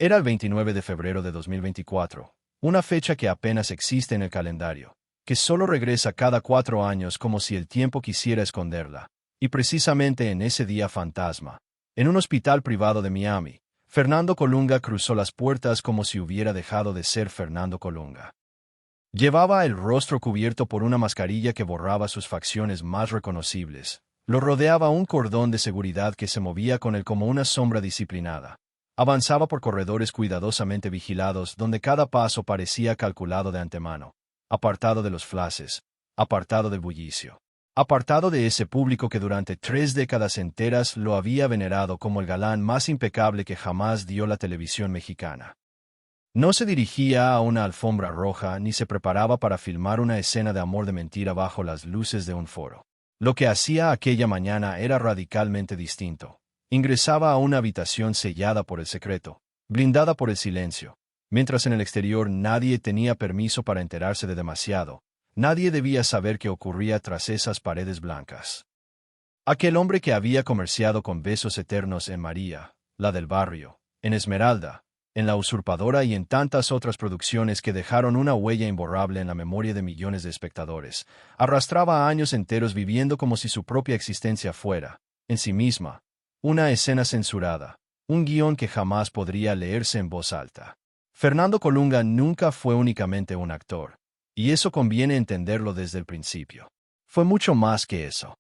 Era el 29 de febrero de 2024, una fecha que apenas existe en el calendario, que solo regresa cada 4 años como si el tiempo quisiera esconderla. Y precisamente en ese día fantasma, en un hospital privado de Miami, Fernando Colunga cruzó las puertas como si hubiera dejado de ser Fernando Colunga. Llevaba el rostro cubierto por una mascarilla que borraba sus facciones más reconocibles. Lo rodeaba un cordón de seguridad que se movía con él como una sombra disciplinada. Avanzaba por corredores cuidadosamente vigilados donde cada paso parecía calculado de antemano, apartado de los flashes, apartado del bullicio, apartado de ese público que durante 3 décadas enteras lo había venerado como el galán más impecable que jamás dio la televisión mexicana. No se dirigía a una alfombra roja ni se preparaba para filmar una escena de amor de mentira bajo las luces de un foro. Lo que hacía aquella mañana era radicalmente distinto. Ingresaba a una habitación sellada por el secreto, blindada por el silencio. Mientras en el exterior nadie tenía permiso para enterarse de demasiado, nadie debía saber qué ocurría tras esas paredes blancas. Aquel hombre que había comerciado con besos eternos en María, la del barrio, en Esmeralda, en La Usurpadora y en tantas otras producciones que dejaron una huella imborrable en la memoria de millones de espectadores, arrastraba años enteros viviendo como si su propia existencia fuera, en sí misma, una escena censurada, un guión que jamás podría leerse en voz alta. Fernando Colunga nunca fue únicamente un actor, y eso conviene entenderlo desde el principio. Fue mucho más que eso.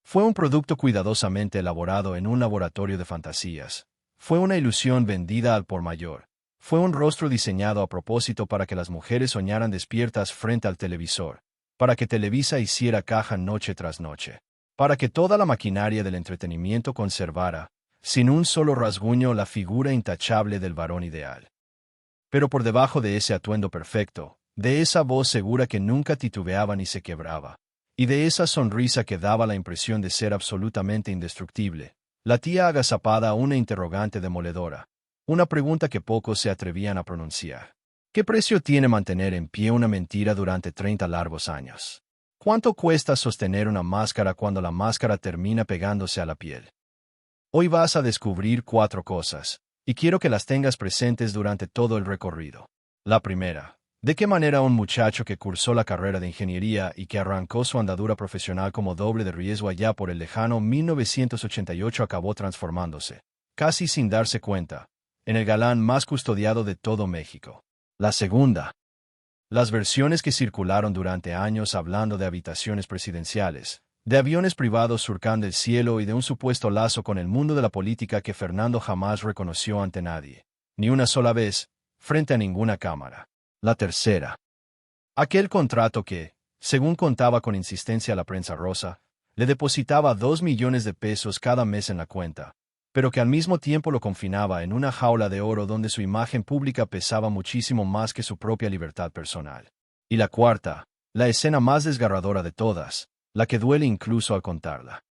Fue un producto cuidadosamente elaborado en un laboratorio de fantasías. Fue una ilusión vendida al por mayor. Fue un rostro diseñado a propósito para que las mujeres soñaran despiertas frente al televisor, para que Televisa hiciera caja noche tras noche, para que toda la maquinaria del entretenimiento conservara, sin un solo rasguño, la figura intachable del varón ideal. Pero por debajo de ese atuendo perfecto, de esa voz segura que nunca titubeaba ni se quebraba, y de esa sonrisa que daba la impresión de ser absolutamente indestructible, latía agazapada una interrogante demoledora, una pregunta que pocos se atrevían a pronunciar. ¿Qué precio tiene mantener en pie una mentira durante 30 largos años? ¿Cuánto cuesta sostener una máscara cuando la máscara termina pegándose a la piel? Hoy vas a descubrir 4 cosas, y quiero que las tengas presentes durante todo el recorrido. La primera, ¿de qué manera un muchacho que cursó la carrera de ingeniería y que arrancó su andadura profesional como doble de riesgo allá por el lejano 1988 acabó transformándose, casi sin darse cuenta, en el galán más custodiado de todo México? La segunda, las versiones que circularon durante años hablando de habitaciones presidenciales, de aviones privados surcando el cielo y de un supuesto lazo con el mundo de la política que Fernando jamás reconoció ante nadie, ni una sola vez, frente a ninguna cámara. La tercera, aquel contrato que, según contaba con insistencia la prensa rosa, le depositaba 2 millones de pesos cada mes en la cuenta, pero que al mismo tiempo lo confinaba en una jaula de oro donde su imagen pública pesaba muchísimo más que su propia libertad personal. Y la cuarta, la escena más desgarradora de todas, la que duele incluso al contarla.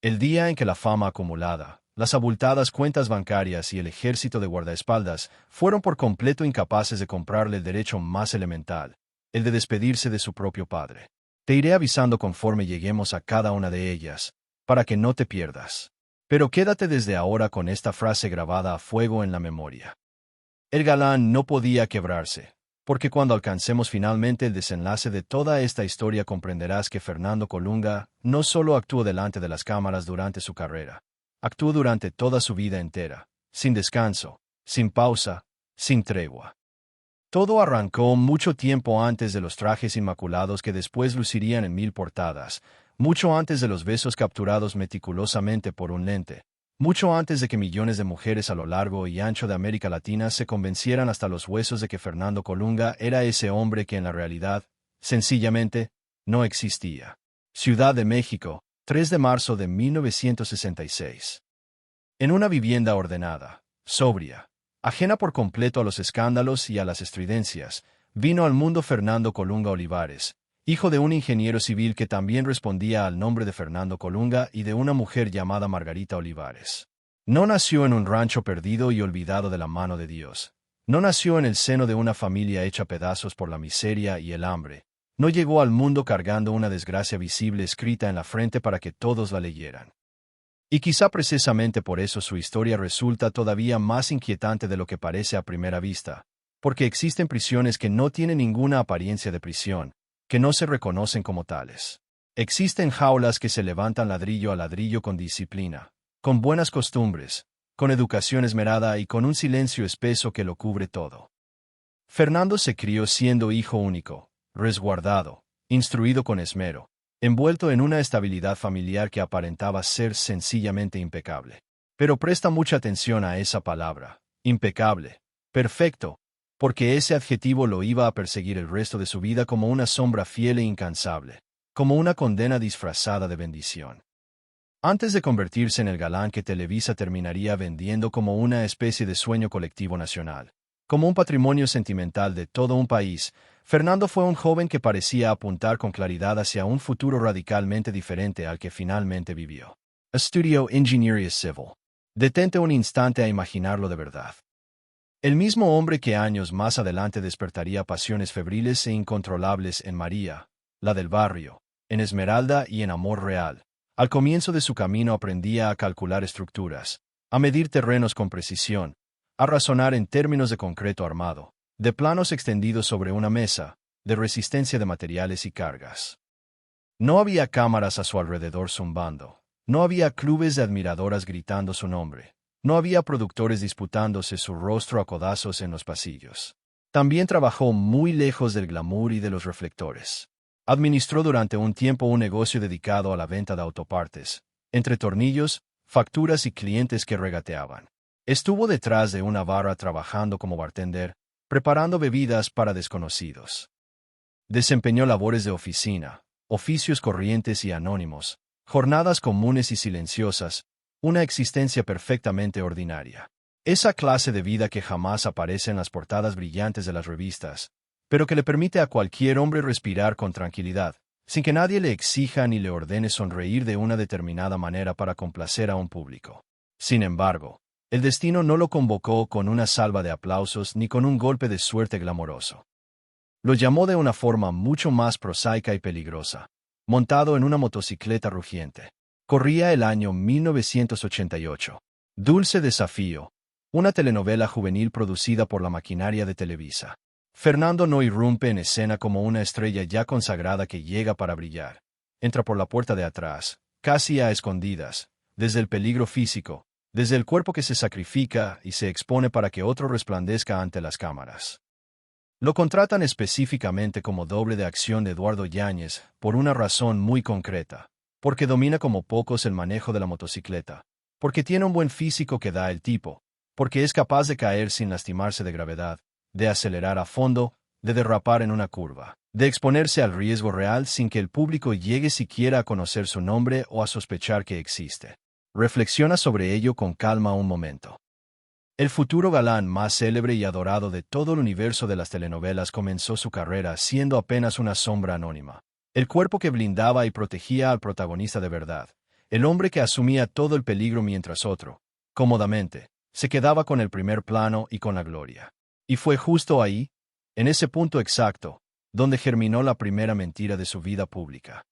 El día en que la fama acumulada, las abultadas cuentas bancarias y el ejército de guardaespaldas fueron por completo incapaces de comprarle el derecho más elemental, el de despedirse de su propio padre. Te iré avisando conforme lleguemos a cada una de ellas, para que no te pierdas. Pero quédate desde ahora con esta frase grabada a fuego en la memoria. El galán no podía quebrarse, porque cuando alcancemos finalmente el desenlace de toda esta historia comprenderás que Fernando Colunga no solo actuó delante de las cámaras durante su carrera, actuó durante toda su vida entera, sin descanso, sin pausa, sin tregua. Todo arrancó mucho tiempo antes de los trajes inmaculados que después lucirían en 1000 portadas, mucho antes de los besos capturados meticulosamente por un lente, mucho antes de que millones de mujeres a lo largo y ancho de América Latina se convencieran hasta los huesos de que Fernando Colunga era ese hombre que en la realidad, sencillamente, no existía. Ciudad de México, 3 de marzo de 1966. En una vivienda ordenada, sobria, ajena por completo a los escándalos y a las estridencias, vino al mundo Fernando Colunga Olivares, hijo de un ingeniero civil que también respondía al nombre de Fernando Colunga y de una mujer llamada Margarita Olivares. No nació en un rancho perdido y olvidado de la mano de Dios. No nació en el seno de una familia hecha pedazos por la miseria y el hambre. No llegó al mundo cargando una desgracia visible escrita en la frente para que todos la leyeran. Y quizá precisamente por eso su historia resulta todavía más inquietante de lo que parece a primera vista, porque existen prisiones que no tienen ninguna apariencia de prisión, que no se reconocen como tales. Existen jaulas que se levantan ladrillo a ladrillo con disciplina, con buenas costumbres, con educación esmerada y con un silencio espeso que lo cubre todo. Fernando se crió siendo hijo único, resguardado, instruido con esmero, envuelto en una estabilidad familiar que aparentaba ser sencillamente impecable. Pero presta mucha atención a esa palabra, impecable, perfecto, porque ese adjetivo lo iba a perseguir el resto de su vida como una sombra fiel e incansable, como una condena disfrazada de bendición. Antes de convertirse en el galán que Televisa terminaría vendiendo como una especie de sueño colectivo nacional, como un patrimonio sentimental de todo un país, Fernando fue un joven que parecía apuntar con claridad hacia un futuro radicalmente diferente al que finalmente vivió. Estudió Ingeniería Civil. Detente un instante a imaginarlo de verdad. El mismo hombre que años más adelante despertaría pasiones febriles e incontrolables en María, la del barrio, en Esmeralda y en Amor Real. Al comienzo de su camino aprendía a calcular estructuras, a medir terrenos con precisión, a razonar en términos de concreto armado, de planos extendidos sobre una mesa, de resistencia de materiales y cargas. No había cámaras a su alrededor zumbando, no había clubes de admiradoras gritando su nombre, no había productores disputándose su rostro a codazos en los pasillos. También trabajó muy lejos del glamour y de los reflectores. Administró durante un tiempo un negocio dedicado a la venta de autopartes, entre tornillos, facturas y clientes que regateaban. Estuvo detrás de una barra trabajando como bartender, preparando bebidas para desconocidos. Desempeñó labores de oficina, oficios corrientes y anónimos, jornadas comunes y silenciosas, una existencia perfectamente ordinaria. Esa clase de vida que jamás aparece en las portadas brillantes de las revistas, pero que le permite a cualquier hombre respirar con tranquilidad, sin que nadie le exija ni le ordene sonreír de una determinada manera para complacer a un público. Sin embargo, el destino no lo convocó con una salva de aplausos ni con un golpe de suerte glamoroso. Lo llamó de una forma mucho más prosaica y peligrosa, montado en una motocicleta rugiente. Corría el año 1988. Dulce Desafío, una telenovela juvenil producida por la maquinaria de Televisa. Fernando no irrumpe en escena como una estrella ya consagrada que llega para brillar. Entra por la puerta de atrás, casi a escondidas, desde el peligro físico, desde el cuerpo que se sacrifica y se expone para que otro resplandezca ante las cámaras. Lo contratan específicamente como doble de acción de Eduardo Yáñez por una razón muy concreta, porque domina como pocos el manejo de la motocicleta, porque tiene un buen físico que da el tipo, porque es capaz de caer sin lastimarse de gravedad, de acelerar a fondo, de derrapar en una curva, de exponerse al riesgo real sin que el público llegue siquiera a conocer su nombre o a sospechar que existe. Reflexiona sobre ello con calma un momento. El futuro galán más célebre y adorado de todo el universo de las telenovelas comenzó su carrera siendo apenas una sombra anónima. El cuerpo que blindaba y protegía al protagonista de verdad. El hombre que asumía todo el peligro mientras otro, cómodamente, se quedaba con el primer plano y con la gloria. Y fue justo ahí, en ese punto exacto, donde germinó la primera mentira de su vida pública.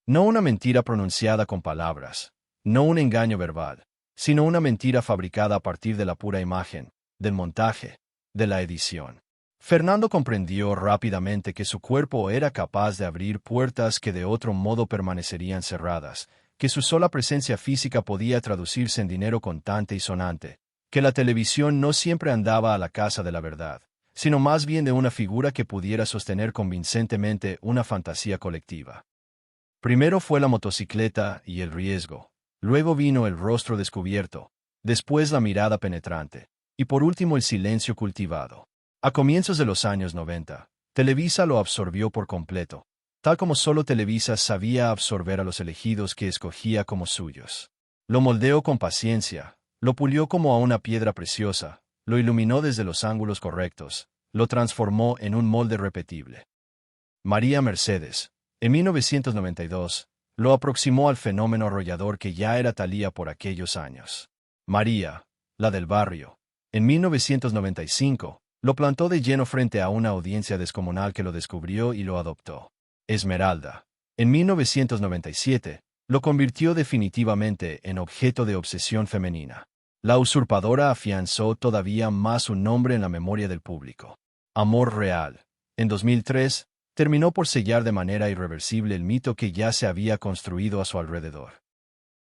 No una mentira pronunciada con palabras, no un engaño verbal, sino una mentira fabricada a partir de la pura imagen, del montaje, de la edición. Fernando comprendió rápidamente que su cuerpo era capaz de abrir puertas que de otro modo permanecerían cerradas, que su sola presencia física podía traducirse en dinero contante y sonante, que la televisión no siempre andaba a la caza de la verdad, sino más bien de una figura que pudiera sostener convincentemente una fantasía colectiva. Primero fue la motocicleta y el riesgo, luego vino el rostro descubierto, después la mirada penetrante, y por último el silencio cultivado. A comienzos de los años 90, Televisa lo absorbió por completo, tal como solo Televisa sabía absorber a los elegidos que escogía como suyos. Lo moldeó con paciencia, lo pulió como a una piedra preciosa, lo iluminó desde los ángulos correctos, lo transformó en un molde repetible. María Mercedes, en 1992, lo aproximó al fenómeno arrollador que ya era Thalía por aquellos años. María, la del barrio, en 1995, lo plantó de lleno frente a una audiencia descomunal que lo descubrió y lo adoptó. Esmeralda, en 1997, lo convirtió definitivamente en objeto de obsesión femenina. La usurpadora afianzó todavía más su nombre en la memoria del público. Amor real. En 2003, terminó por sellar de manera irreversible el mito que ya se había construido a su alrededor.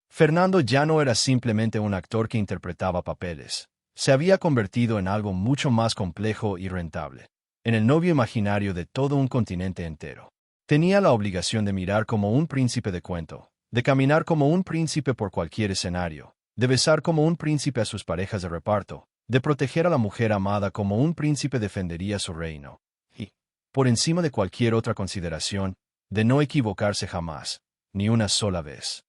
Fernando ya no era simplemente un actor que interpretaba papeles. Se había convertido en algo mucho más complejo y rentable. En el novio imaginario de todo un continente entero. Tenía la obligación de mirar como un príncipe de cuento, de caminar como un príncipe por cualquier escenario, de besar como un príncipe a sus parejas de reparto, de proteger a la mujer amada como un príncipe defendería su reino. Y, por encima de cualquier otra consideración, de no equivocarse jamás, ni una sola vez.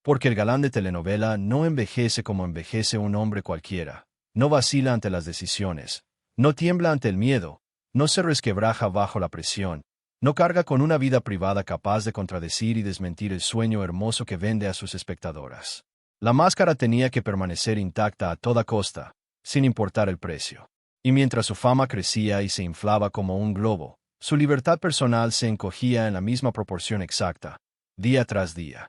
Porque el galán de telenovela no envejece como envejece un hombre cualquiera, no vacila ante las decisiones, no tiembla ante el miedo, no se resquebraja bajo la presión, no carga con una vida privada capaz de contradecir y desmentir el sueño hermoso que vende a sus espectadoras. La máscara tenía que permanecer intacta a toda costa, sin importar el precio. Y mientras su fama crecía y se inflaba como un globo, su libertad personal se encogía en la misma proporción exacta, día tras día.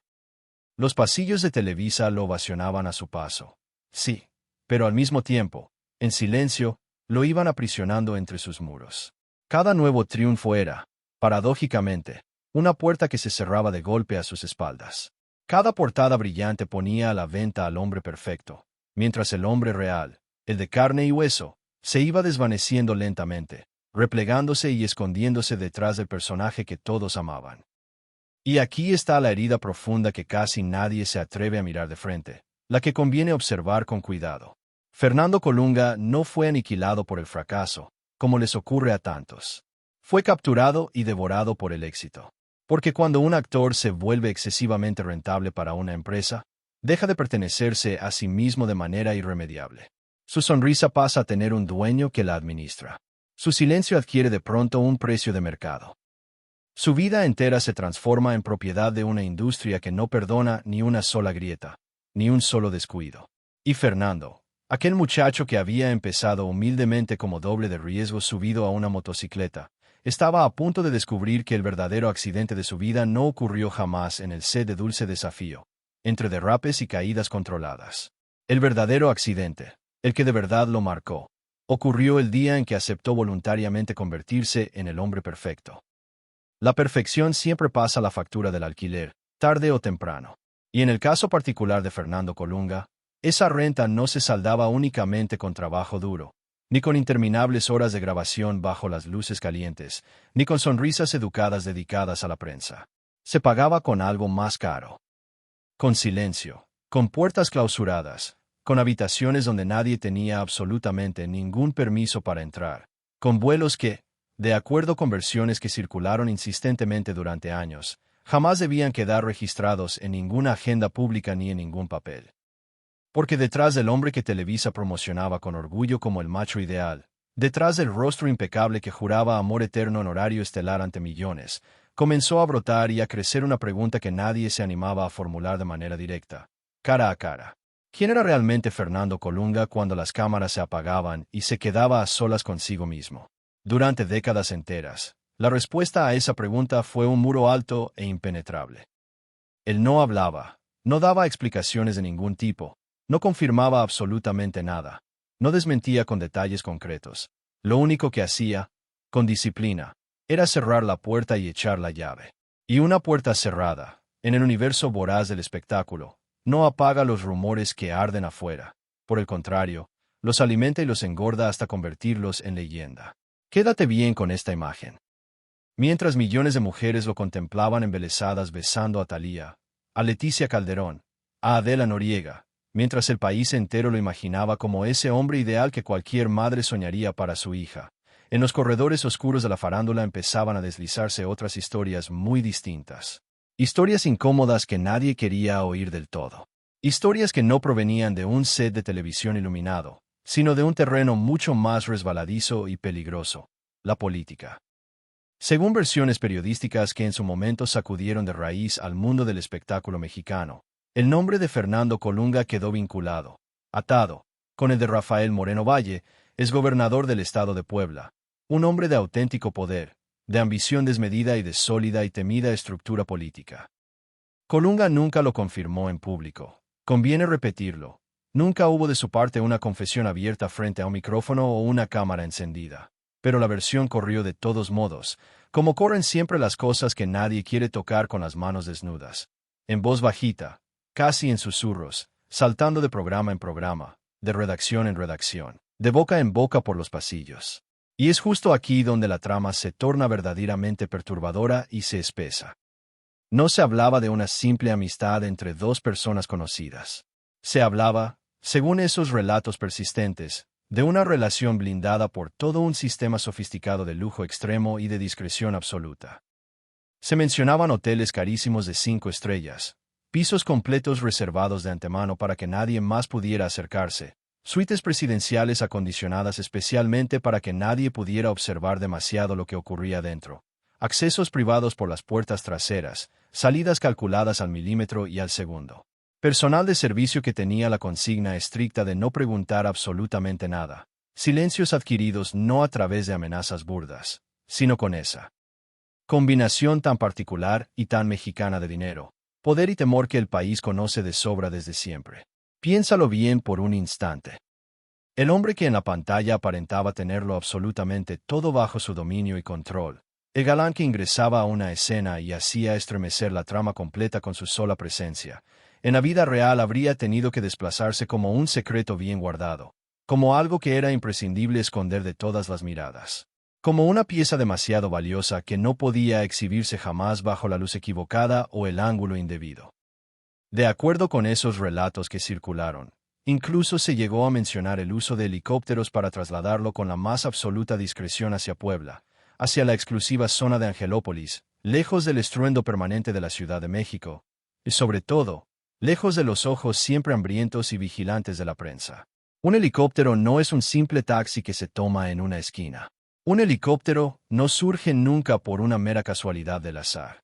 Los pasillos de Televisa lo ovacionaban a su paso. Sí, pero al mismo tiempo, en silencio, lo iban aprisionando entre sus muros. Cada nuevo triunfo era, paradójicamente, una puerta que se cerraba de golpe a sus espaldas. Cada portada brillante ponía a la venta al hombre perfecto, mientras el hombre real, el de carne y hueso, se iba desvaneciendo lentamente, replegándose y escondiéndose detrás del personaje que todos amaban. Y aquí está la herida profunda que casi nadie se atreve a mirar de frente, la que conviene observar con cuidado. Fernando Colunga no fue aniquilado por el fracaso, como les ocurre a tantos. Fue capturado y devorado por el éxito. Porque cuando un actor se vuelve excesivamente rentable para una empresa, deja de pertenecerse a sí mismo de manera irremediable. Su sonrisa pasa a tener un dueño que la administra. Su silencio adquiere de pronto un precio de mercado. Su vida entera se transforma en propiedad de una industria que no perdona ni una sola grieta, ni un solo descuido. Y Fernando, aquel muchacho que había empezado humildemente como doble de riesgo subido a una motocicleta, estaba a punto de descubrir que el verdadero accidente de su vida no ocurrió jamás en el set de Dulce Desafío, entre derrapes y caídas controladas. El verdadero accidente, el que de verdad lo marcó, ocurrió el día en que aceptó voluntariamente convertirse en el hombre perfecto. La perfección siempre pasa la factura del alquiler, tarde o temprano. Y en el caso particular de Fernando Colunga, esa renta no se saldaba únicamente con trabajo duro, ni con interminables horas de grabación bajo las luces calientes, ni con sonrisas educadas dedicadas a la prensa. Se pagaba con algo más caro. Con silencio, con puertas clausuradas, con habitaciones donde nadie tenía absolutamente ningún permiso para entrar, con vuelos que, de acuerdo con versiones que circularon insistentemente durante años, jamás debían quedar registrados en ninguna agenda pública ni en ningún papel. Porque detrás del hombre que Televisa promocionaba con orgullo como el macho ideal, detrás del rostro impecable que juraba amor eterno en horario estelar ante millones, comenzó a brotar y a crecer una pregunta que nadie se animaba a formular de manera directa, cara a cara. ¿Quién era realmente Fernando Colunga cuando las cámaras se apagaban y se quedaba a solas consigo mismo? Durante décadas enteras, la respuesta a esa pregunta fue un muro alto e impenetrable. Él no hablaba, no daba explicaciones de ningún tipo, no confirmaba absolutamente nada, no desmentía con detalles concretos. Lo único que hacía, con disciplina, era cerrar la puerta y echar la llave. Y una puerta cerrada, en el universo voraz del espectáculo, no apaga los rumores que arden afuera. Por el contrario, los alimenta y los engorda hasta convertirlos en leyenda. Quédate bien con esta imagen. Mientras millones de mujeres lo contemplaban embelesadas besando a Thalía, a Leticia Calderón, a Adela Noriega, mientras el país entero lo imaginaba como ese hombre ideal que cualquier madre soñaría para su hija, en los corredores oscuros de la farándula empezaban a deslizarse otras historias muy distintas. Historias incómodas que nadie quería oír del todo. Historias que no provenían de un set de televisión iluminado, sino de un terreno mucho más resbaladizo y peligroso, la política. Según versiones periodísticas que en su momento sacudieron de raíz al mundo del espectáculo mexicano, el nombre de Fernando Colunga quedó vinculado, atado, con el de Rafael Moreno Valle, exgobernador del estado de Puebla, un hombre de auténtico poder, de ambición desmedida y de sólida y temida estructura política. Colunga nunca lo confirmó en público. Conviene repetirlo. Nunca hubo de su parte una confesión abierta frente a un micrófono o una cámara encendida. Pero la versión corrió de todos modos, como corren siempre las cosas que nadie quiere tocar con las manos desnudas. En voz bajita, casi en susurros, saltando de programa en programa, de redacción en redacción, de boca en boca por los pasillos. Y es justo aquí donde la trama se torna verdaderamente perturbadora y se espesa. No se hablaba de una simple amistad entre dos personas conocidas. Se hablaba, según esos relatos persistentes, de una relación blindada por todo un sistema sofisticado de lujo extremo y de discreción absoluta. Se mencionaban hoteles carísimos de 5 estrellas, pisos completos reservados de antemano para que nadie más pudiera acercarse, suites presidenciales acondicionadas especialmente para que nadie pudiera observar demasiado lo que ocurría dentro, accesos privados por las puertas traseras, salidas calculadas al milímetro y al segundo. Personal de servicio que tenía la consigna estricta de no preguntar absolutamente nada. Silencios adquiridos no a través de amenazas burdas, sino con esa combinación tan particular y tan mexicana de dinero, poder y temor que el país conoce de sobra desde siempre. Piénsalo bien por un instante. El hombre que en la pantalla aparentaba tenerlo absolutamente todo bajo su dominio y control. El galán que ingresaba a una escena y hacía estremecer la trama completa con su sola presencia. En la vida real habría tenido que desplazarse como un secreto bien guardado, como algo que era imprescindible esconder de todas las miradas, como una pieza demasiado valiosa que no podía exhibirse jamás bajo la luz equivocada o el ángulo indebido. De acuerdo con esos relatos que circularon, incluso se llegó a mencionar el uso de helicópteros para trasladarlo con la más absoluta discreción hacia Puebla, hacia la exclusiva zona de Angelópolis, lejos del estruendo permanente de la Ciudad de México, y sobre todo, lejos de los ojos siempre hambrientos y vigilantes de la prensa. Un helicóptero no es un simple taxi que se toma en una esquina. Un helicóptero no surge nunca por una mera casualidad del azar.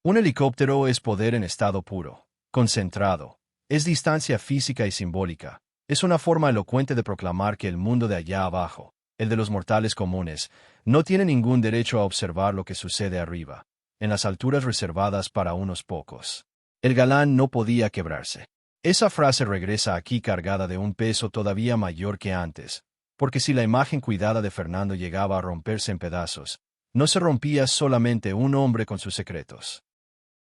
Un helicóptero es poder en estado puro, concentrado, es distancia física y simbólica, es una forma elocuente de proclamar que el mundo de allá abajo, el de los mortales comunes, no tiene ningún derecho a observar lo que sucede arriba, en las alturas reservadas para unos pocos. El galán no podía quebrarse. Esa frase regresa aquí cargada de un peso todavía mayor que antes, porque si la imagen cuidada de Fernando llegaba a romperse en pedazos, no se rompía solamente un hombre con sus secretos.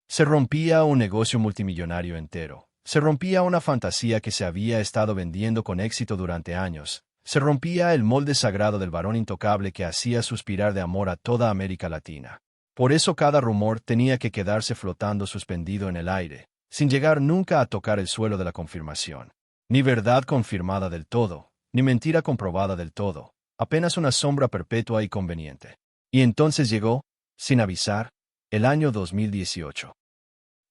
Se rompía un negocio multimillonario entero, se rompía una fantasía que se había estado vendiendo con éxito durante años, se rompía el molde sagrado del varón intocable que hacía suspirar de amor a toda América Latina. Por eso cada rumor tenía que quedarse flotando suspendido en el aire, sin llegar nunca a tocar el suelo de la confirmación. Ni verdad confirmada del todo, ni mentira comprobada del todo, apenas una sombra perpetua y conveniente. Y entonces llegó, sin avisar, el año 2018.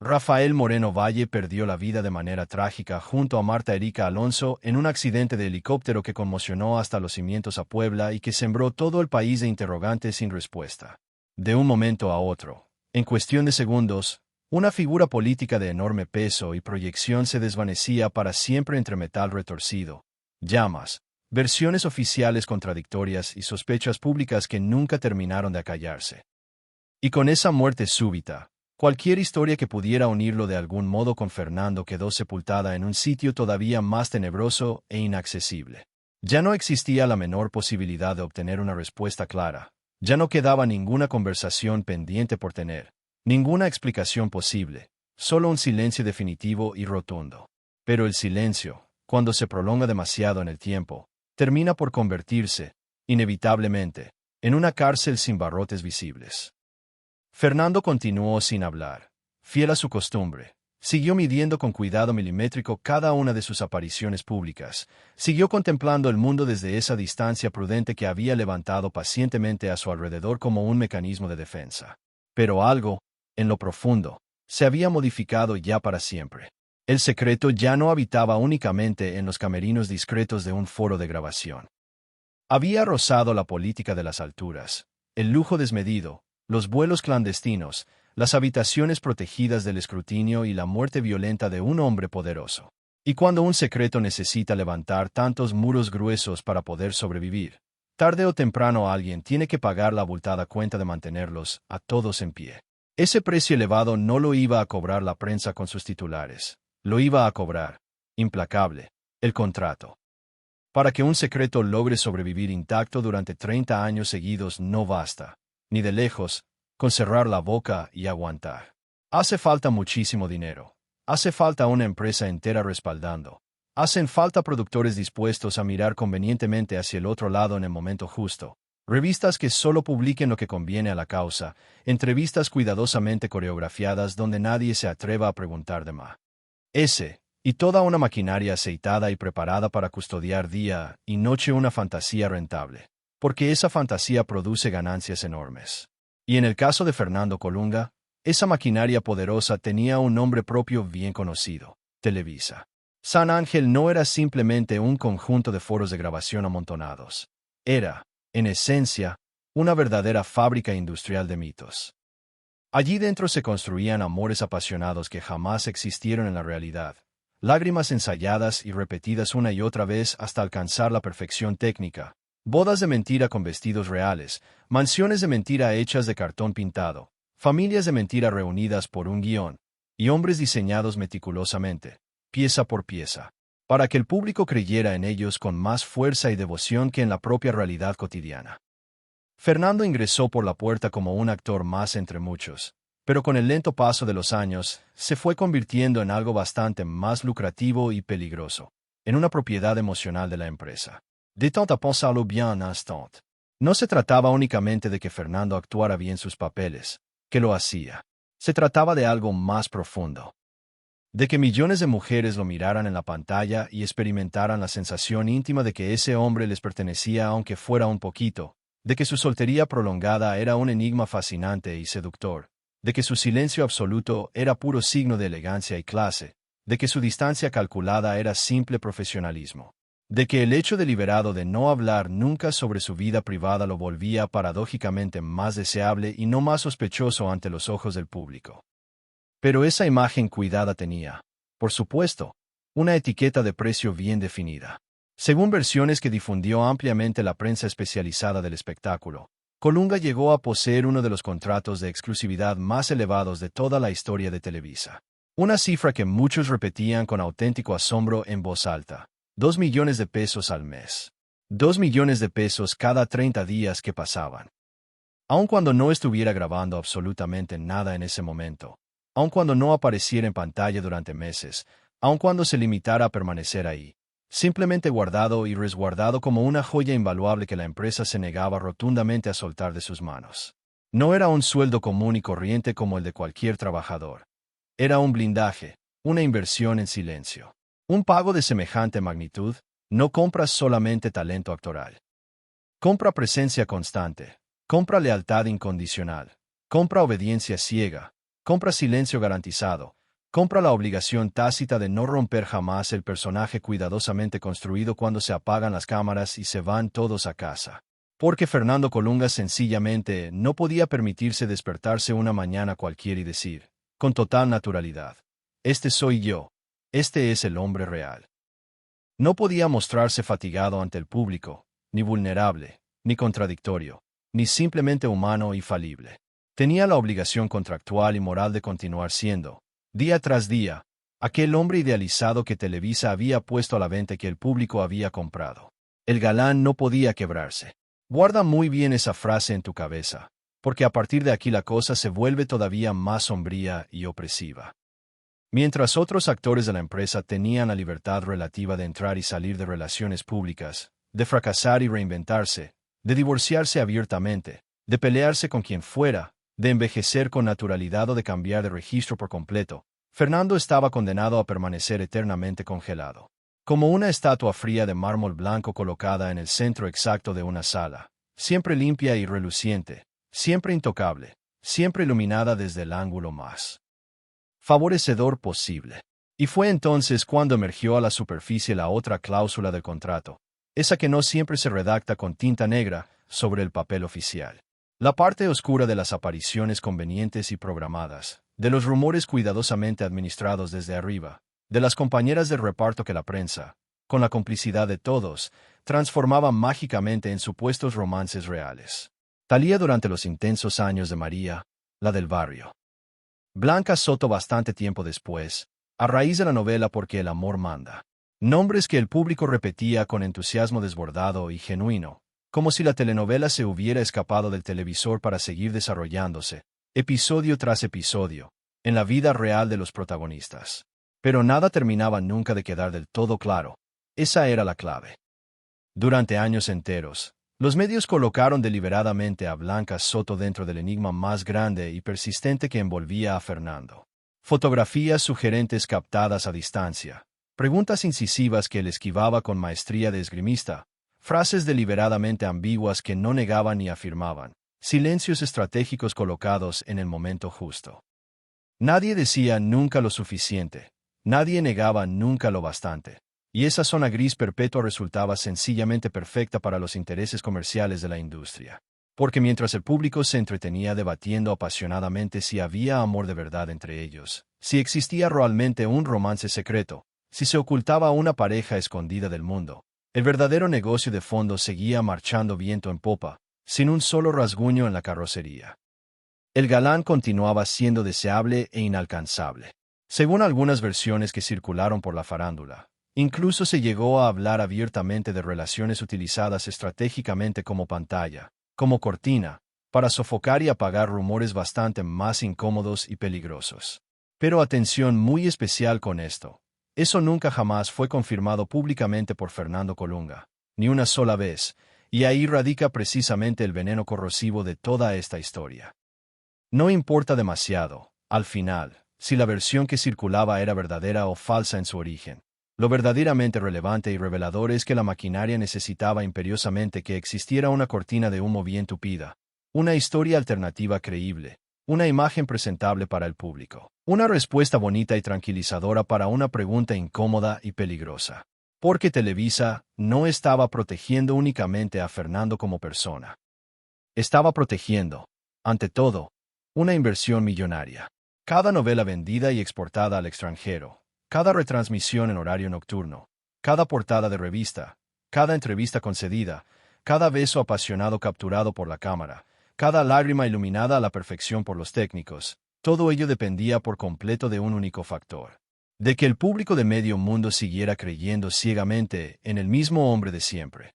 Rafael Moreno Valle perdió la vida de manera trágica junto a Marta Erika Alonso en un accidente de helicóptero que conmocionó hasta los cimientos a Puebla y que sembró todo el país de interrogantes sin respuesta. De un momento a otro, en cuestión de segundos, una figura política de enorme peso y proyección se desvanecía para siempre entre metal retorcido, llamas, versiones oficiales contradictorias y sospechas públicas que nunca terminaron de acallarse. Y con esa muerte súbita, cualquier historia que pudiera unirlo de algún modo con Fernando quedó sepultada en un sitio todavía más tenebroso e inaccesible. Ya no existía la menor posibilidad de obtener una respuesta clara. Ya no quedaba ninguna conversación pendiente por tener, ninguna explicación posible, solo un silencio definitivo y rotundo. Pero el silencio, cuando se prolonga demasiado en el tiempo, termina por convertirse, inevitablemente, en una cárcel sin barrotes visibles. Fernando continuó sin hablar, fiel a su costumbre. Siguió midiendo con cuidado milimétrico cada una de sus apariciones públicas, siguió contemplando el mundo desde esa distancia prudente que había levantado pacientemente a su alrededor como un mecanismo de defensa. Pero algo, en lo profundo, se había modificado ya para siempre. El secreto ya no habitaba únicamente en los camerinos discretos de un foro de grabación. Había rozado la política de las alturas, el lujo desmedido, los vuelos clandestinos, las habitaciones protegidas del escrutinio y la muerte violenta de un hombre poderoso. Y cuando un secreto necesita levantar tantos muros gruesos para poder sobrevivir, tarde o temprano alguien tiene que pagar la abultada cuenta de mantenerlos a todos en pie. Ese precio elevado no lo iba a cobrar la prensa con sus titulares. Lo iba a cobrar, implacable, el contrato. Para que un secreto logre sobrevivir intacto durante 30 años seguidos no basta, ni de lejos, con cerrar la boca y aguantar. Hace falta muchísimo dinero. Hace falta una empresa entera respaldando. Hacen falta productores dispuestos a mirar convenientemente hacia el otro lado en el momento justo. Revistas que solo publiquen lo que conviene a la causa. Entrevistas cuidadosamente coreografiadas donde nadie se atreva a preguntar de más. Y toda una maquinaria aceitada y preparada para custodiar día y noche una fantasía rentable. Porque esa fantasía produce ganancias enormes. Y en el caso de Fernando Colunga, esa maquinaria poderosa tenía un nombre propio bien conocido: Televisa. San Ángel no era simplemente un conjunto de foros de grabación amontonados. Era, en esencia, una verdadera fábrica industrial de mitos. Allí dentro se construían amores apasionados que jamás existieron en la realidad, lágrimas ensayadas y repetidas una y otra vez hasta alcanzar la perfección técnica, bodas de mentira con vestidos reales, mansiones de mentira hechas de cartón pintado, familias de mentira reunidas por un guión, y hombres diseñados meticulosamente, pieza por pieza, para que el público creyera en ellos con más fuerza y devoción que en la propia realidad cotidiana. Fernando ingresó por la puerta como un actor más entre muchos, pero con el lento paso de los años, se fue convirtiendo en algo bastante más lucrativo y peligroso, en una propiedad emocional de la empresa. Détente à pensarlo bien un instant. No se trataba únicamente de que Fernando actuara bien sus papeles, que lo hacía. Se trataba de algo más profundo. De que millones de mujeres lo miraran en la pantalla y experimentaran la sensación íntima de que ese hombre les pertenecía aunque fuera un poquito, de que su soltería prolongada era un enigma fascinante y seductor, de que su silencio absoluto era puro signo de elegancia y clase, de que su distancia calculada era simple profesionalismo, de que el hecho deliberado de no hablar nunca sobre su vida privada lo volvía paradójicamente más deseable y no más sospechoso ante los ojos del público. Pero esa imagen cuidada tenía, por supuesto, una etiqueta de precio bien definida. Según versiones que difundió ampliamente la prensa especializada del espectáculo, Colunga llegó a poseer uno de los contratos de exclusividad más elevados de toda la historia de Televisa. Una cifra que muchos repetían con auténtico asombro en voz alta: 2 millones de pesos al mes. 2 millones de pesos cada 30 días que pasaban. Aun cuando no estuviera grabando absolutamente nada en ese momento, aun cuando no apareciera en pantalla durante meses, aun cuando se limitara a permanecer ahí, simplemente guardado y resguardado como una joya invaluable que la empresa se negaba rotundamente a soltar de sus manos. No era un sueldo común y corriente como el de cualquier trabajador. Era un blindaje, una inversión en silencio. Un pago de semejante magnitud no compra solamente talento actoral. Compra presencia constante, compra lealtad incondicional, compra obediencia ciega, compra silencio garantizado, compra la obligación tácita de no romper jamás el personaje cuidadosamente construido cuando se apagan las cámaras y se van todos a casa. Porque Fernando Colunga sencillamente no podía permitirse despertarse una mañana cualquiera y decir, con total naturalidad: este soy yo, este es el hombre real. No podía mostrarse fatigado ante el público, ni vulnerable, ni contradictorio, ni simplemente humano y falible. Tenía la obligación contractual y moral de continuar siendo, día tras día, aquel hombre idealizado que Televisa había puesto a la venta y que el público había comprado. El galán no podía quebrarse. Guarda muy bien esa frase en tu cabeza, porque a partir de aquí la cosa se vuelve todavía más sombría y opresiva. Mientras otros actores de la empresa tenían la libertad relativa de entrar y salir de relaciones públicas, de fracasar y reinventarse, de divorciarse abiertamente, de pelearse con quien fuera, de envejecer con naturalidad o de cambiar de registro por completo, Fernando estaba condenado a permanecer eternamente congelado. Como una estatua fría de mármol blanco colocada en el centro exacto de una sala, siempre limpia y reluciente, siempre intocable, siempre iluminada desde el ángulo más favorecedor posible. Y fue entonces cuando emergió a la superficie la otra cláusula del contrato, esa que no siempre se redacta con tinta negra sobre el papel oficial. La parte oscura de las apariciones convenientes y programadas, de los rumores cuidadosamente administrados desde arriba, de las compañeras del reparto que la prensa, con la complicidad de todos, transformaba mágicamente en supuestos romances reales. Talía durante los intensos años de María, la del barrio. Blanca Soto bastante tiempo después, a raíz de la novela Porque el amor manda. Nombres que el público repetía con entusiasmo desbordado y genuino, como si la telenovela se hubiera escapado del televisor para seguir desarrollándose, episodio tras episodio, en la vida real de los protagonistas. Pero nada terminaba nunca de quedar del todo claro. Esa era la clave. Durante años enteros, los medios colocaron deliberadamente a Blanca Soto dentro del enigma más grande y persistente que envolvía a Fernando. Fotografías sugerentes captadas a distancia, preguntas incisivas que él esquivaba con maestría de esgrimista, frases deliberadamente ambiguas que no negaban ni afirmaban, silencios estratégicos colocados en el momento justo. Nadie decía nunca lo suficiente, nadie negaba nunca lo bastante. Y esa zona gris perpetua resultaba sencillamente perfecta para los intereses comerciales de la industria. Porque mientras el público se entretenía debatiendo apasionadamente si había amor de verdad entre ellos, si existía realmente un romance secreto, si se ocultaba una pareja escondida del mundo, el verdadero negocio de fondo seguía marchando viento en popa, sin un solo rasguño en la carrocería. El galán continuaba siendo deseable e inalcanzable. Según algunas versiones que circularon por la farándula, incluso se llegó a hablar abiertamente de relaciones utilizadas estratégicamente como pantalla, como cortina, para sofocar y apagar rumores bastante más incómodos y peligrosos. Pero atención muy especial con esto. Eso nunca jamás fue confirmado públicamente por Fernando Colunga, ni una sola vez, y ahí radica precisamente el veneno corrosivo de toda esta historia. No importa demasiado, al final, si la versión que circulaba era verdadera o falsa en su origen. Lo verdaderamente relevante y revelador es que la maquinaria necesitaba imperiosamente que existiera una cortina de humo bien tupida, una historia alternativa creíble, una imagen presentable para el público, una respuesta bonita y tranquilizadora para una pregunta incómoda y peligrosa. Porque Televisa no estaba protegiendo únicamente a Fernando como persona. Estaba protegiendo, ante todo, una inversión millonaria. Cada novela vendida y exportada al extranjero, cada retransmisión en horario nocturno, cada portada de revista, cada entrevista concedida, cada beso apasionado capturado por la cámara, cada lágrima iluminada a la perfección por los técnicos, todo ello dependía por completo de un único factor: de que el público de medio mundo siguiera creyendo ciegamente en el mismo hombre de siempre.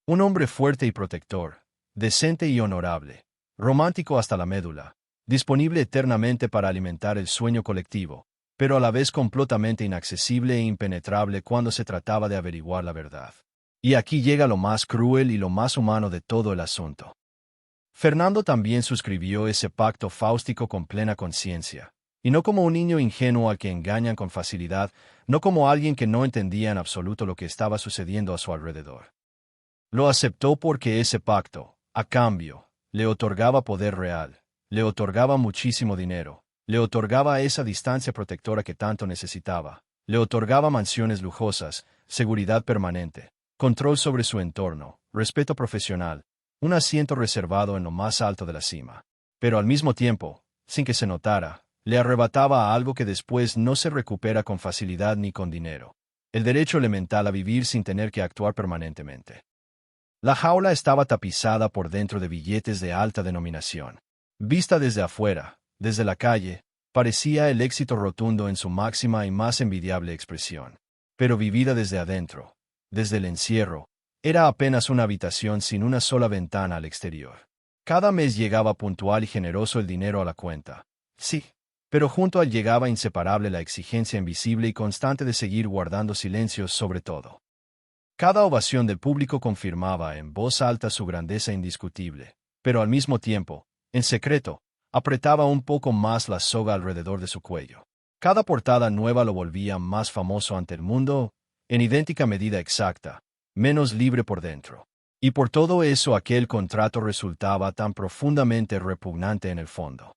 Un hombre fuerte y protector, decente y honorable, romántico hasta la médula, disponible eternamente para alimentar el sueño colectivo, pero a la vez completamente inaccesible e impenetrable cuando se trataba de averiguar la verdad. Y aquí llega lo más cruel y lo más humano de todo el asunto. Fernando también suscribió ese pacto fáustico con plena conciencia, y no como un niño ingenuo al que engañan con facilidad, no como alguien que no entendía en absoluto lo que estaba sucediendo a su alrededor. Lo aceptó porque ese pacto, a cambio, le otorgaba poder real, le otorgaba muchísimo dinero, le otorgaba esa distancia protectora que tanto necesitaba, le otorgaba mansiones lujosas, seguridad permanente, control sobre su entorno, respeto profesional, un asiento reservado en lo más alto de la cima. Pero al mismo tiempo, sin que se notara, le arrebataba algo que después no se recupera con facilidad ni con dinero: el derecho elemental a vivir sin tener que actuar permanentemente. La jaula estaba tapizada por dentro de billetes de alta denominación. Vista desde afuera, desde la calle, parecía el éxito rotundo en su máxima y más envidiable expresión. Pero vivida desde adentro, desde el encierro, era apenas una habitación sin una sola ventana al exterior. Cada mes llegaba puntual y generoso el dinero a la cuenta. Sí, pero junto a él llegaba inseparable la exigencia invisible y constante de seguir guardando silencio sobre todo. Cada ovación del público confirmaba en voz alta su grandeza indiscutible, pero al mismo tiempo, en secreto, apretaba un poco más la soga alrededor de su cuello. Cada portada nueva lo volvía más famoso ante el mundo, en idéntica medida exacta, menos libre por dentro. Y por todo eso aquel contrato resultaba tan profundamente repugnante en el fondo.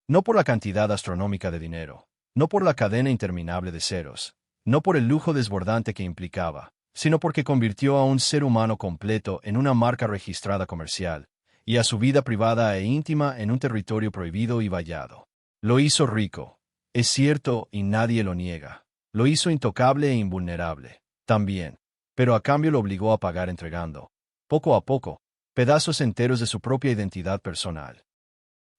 No por la cantidad astronómica de dinero, no por la cadena interminable de ceros, no por el lujo desbordante que implicaba, sino porque convirtió a un ser humano completo en una marca registrada comercial, y a su vida privada e íntima en un territorio prohibido y vallado. Lo hizo rico, es cierto, y nadie lo niega. Lo hizo intocable e invulnerable, también, pero a cambio lo obligó a pagar entregando, poco a poco, pedazos enteros de su propia identidad personal.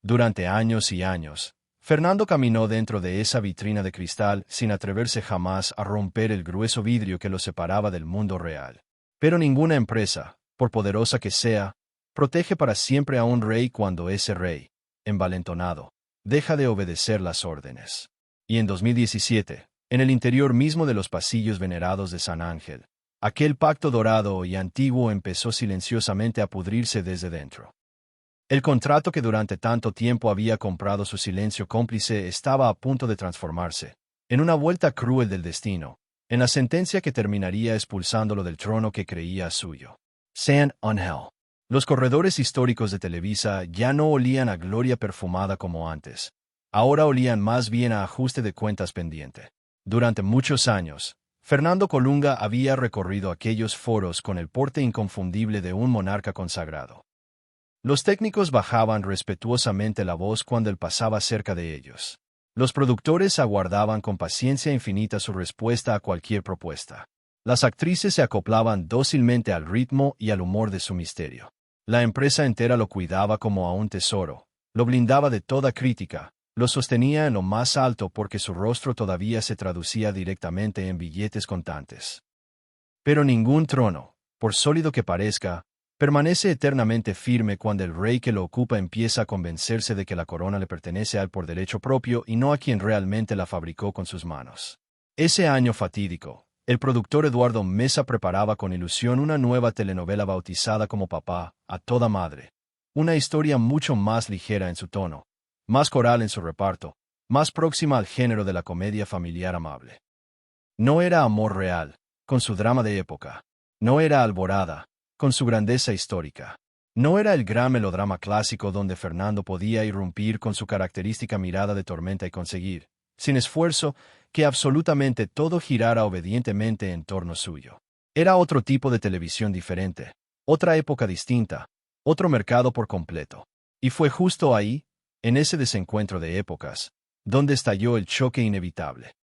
Durante años y años, Fernando caminó dentro de esa vitrina de cristal sin atreverse jamás a romper el grueso vidrio que lo separaba del mundo real. Pero ninguna empresa, por poderosa que sea, protege para siempre a un rey cuando ese rey, envalentonado, deja de obedecer las órdenes. Y en 2017, en el interior mismo de los pasillos venerados de San Ángel, aquel pacto dorado y antiguo empezó silenciosamente a pudrirse desde dentro. El contrato que durante tanto tiempo había comprado su silencio cómplice estaba a punto de transformarse, en una vuelta cruel del destino, en la sentencia que terminaría expulsándolo del trono que creía suyo. San Ángel. Los corredores históricos de Televisa ya no olían a gloria perfumada como antes. Ahora olían más bien a ajuste de cuentas pendiente. Durante muchos años, Fernando Colunga había recorrido aquellos foros con el porte inconfundible de un monarca consagrado. Los técnicos bajaban respetuosamente la voz cuando él pasaba cerca de ellos. Los productores aguardaban con paciencia infinita su respuesta a cualquier propuesta. Las actrices se acoplaban dócilmente al ritmo y al humor de su misterio. La empresa entera lo cuidaba como a un tesoro, lo blindaba de toda crítica, lo sostenía en lo más alto porque su rostro todavía se traducía directamente en billetes contantes. Pero ningún trono, por sólido que parezca, permanece eternamente firme cuando el rey que lo ocupa empieza a convencerse de que la corona le pertenece a él por derecho propio y no a quien realmente la fabricó con sus manos. Ese año fatídico, el productor Eduardo Mesa preparaba con ilusión una nueva telenovela bautizada como Papá, a toda madre. Una historia mucho más ligera en su tono, más coral en su reparto, más próxima al género de la comedia familiar amable. No era Amor Real, con su drama de época. No era Alborada, con su grandeza histórica. No era el gran melodrama clásico donde Fernando podía irrumpir con su característica mirada de tormenta y conseguir, sin esfuerzo, que absolutamente todo girara obedientemente en torno suyo. Era otro tipo de televisión diferente, otra época distinta, otro mercado por completo. Y fue justo ahí, en ese desencuentro de épocas, donde estalló el choque inevitable.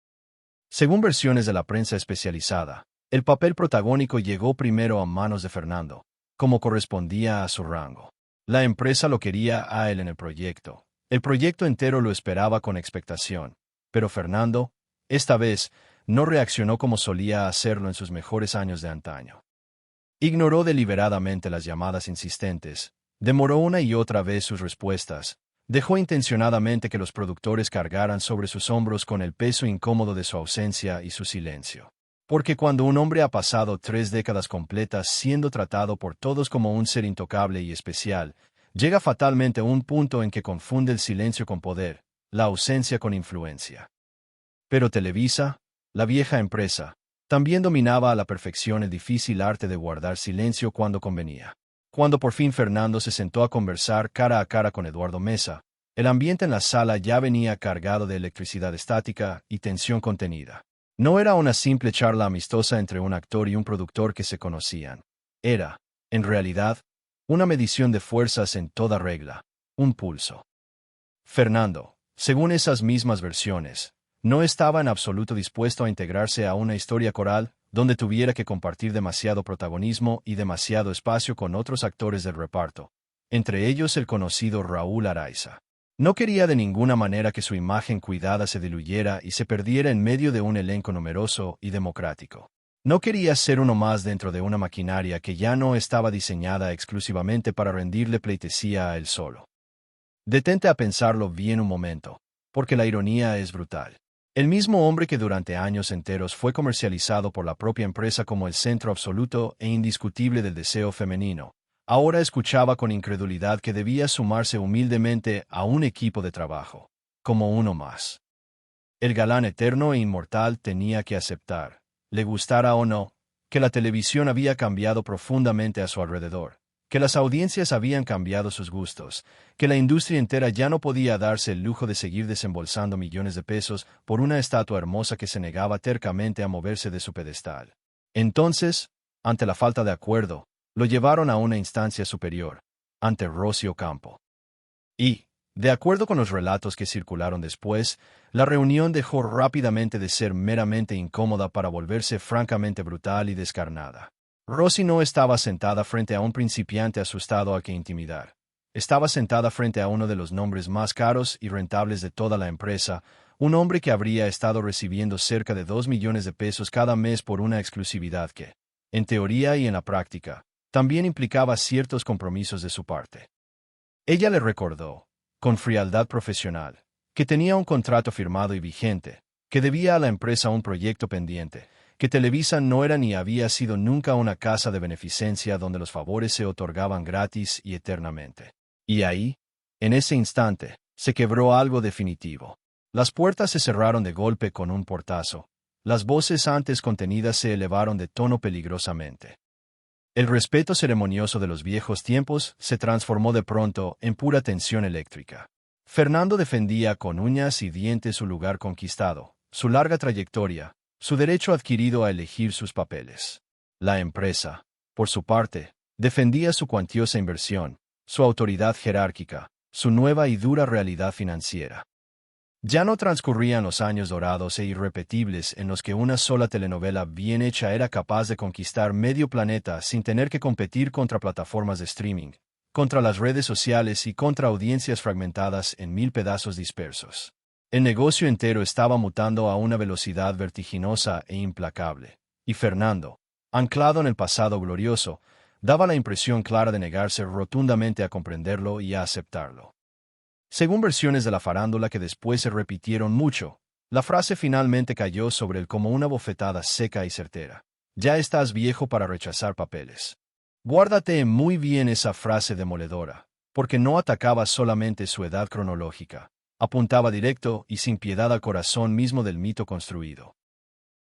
Según versiones de la prensa especializada, el papel protagónico llegó primero a manos de Fernando, como correspondía a su rango. La empresa lo quería a él en el proyecto. El proyecto entero lo esperaba con expectación. Pero Fernando, esta vez, no reaccionó como solía hacerlo en sus mejores años de antaño. Ignoró deliberadamente las llamadas insistentes, demoró una y otra vez sus respuestas, dejó intencionadamente que los productores cargaran sobre sus hombros con el peso incómodo de su ausencia y su silencio. Porque cuando un hombre ha pasado 3 décadas completas siendo tratado por todos como un ser intocable y especial, llega fatalmente a un punto en que confunde el silencio con poder, la ausencia con influencia. Pero Televisa, la vieja empresa, también dominaba a la perfección el difícil arte de guardar silencio cuando convenía. Cuando por fin Fernando se sentó a conversar cara a cara con Eduardo Mesa, el ambiente en la sala ya venía cargado de electricidad estática y tensión contenida. No era una simple charla amistosa entre un actor y un productor que se conocían. Era, en realidad, una medición de fuerzas en toda regla, un pulso. Fernando, según esas mismas versiones, no estaba en absoluto dispuesto a integrarse a una historia coral donde tuviera que compartir demasiado protagonismo y demasiado espacio con otros actores del reparto, entre ellos el conocido Raúl Araiza. No quería de ninguna manera que su imagen cuidada se diluyera y se perdiera en medio de un elenco numeroso y democrático. No quería ser uno más dentro de una maquinaria que ya no estaba diseñada exclusivamente para rendirle pleitesía a él solo. Detente a pensarlo bien un momento, porque la ironía es brutal. El mismo hombre que durante años enteros fue comercializado por la propia empresa como el centro absoluto e indiscutible del deseo femenino, ahora escuchaba con incredulidad que debía sumarse humildemente a un equipo de trabajo, como uno más. El galán eterno e inmortal tenía que aceptar, le gustara o no, que la televisión había cambiado profundamente a su alrededor, que las audiencias habían cambiado sus gustos, que la industria entera ya no podía darse el lujo de seguir desembolsando millones de pesos por una estatua hermosa que se negaba tercamente a moverse de su pedestal. Entonces, ante la falta de acuerdo, lo llevaron a una instancia superior, ante Rossi Ocampo. Y, de acuerdo con los relatos que circularon después, la reunión dejó rápidamente de ser meramente incómoda para volverse francamente brutal y descarnada. Rossi no estaba sentada frente a un principiante asustado a que intimidar. estaba sentada frente a uno de los nombres más caros y rentables de toda la empresa, un hombre que habría estado recibiendo cerca de 2 millones de pesos cada mes por una exclusividad que, en teoría y en la práctica, también implicaba ciertos compromisos de su parte. Ella le recordó, con frialdad profesional, que tenía un contrato firmado y vigente, que debía a la empresa un proyecto pendiente, que Televisa no era ni había sido nunca una casa de beneficencia donde los favores se otorgaban gratis y eternamente. Y ahí, en ese instante, se quebró algo definitivo. Las puertas se cerraron de golpe con un portazo. Las voces antes contenidas se elevaron de tono peligrosamente. El respeto ceremonioso de los viejos tiempos se transformó de pronto en pura tensión eléctrica. Fernando defendía con uñas y dientes su lugar conquistado, su larga trayectoria, su derecho adquirido a elegir sus papeles. La empresa, por su parte, defendía su cuantiosa inversión, su autoridad jerárquica, su nueva y dura realidad financiera. Ya no transcurrían los años dorados e irrepetibles en los que una sola telenovela bien hecha era capaz de conquistar medio planeta sin tener que competir contra plataformas de streaming, contra las redes sociales y contra audiencias fragmentadas en 1000 pedazos dispersos. El negocio entero estaba mutando a una velocidad vertiginosa e implacable, y Fernando, anclado en el pasado glorioso, daba la impresión clara de negarse rotundamente a comprenderlo y a aceptarlo. Según versiones de la farándula que después se repitieron mucho, la frase finalmente cayó sobre él como una bofetada seca y certera. Ya estás viejo para rechazar papeles. Guárdate muy bien esa frase demoledora, porque no atacaba solamente su edad cronológica, apuntaba directo y sin piedad al corazón mismo del mito construido.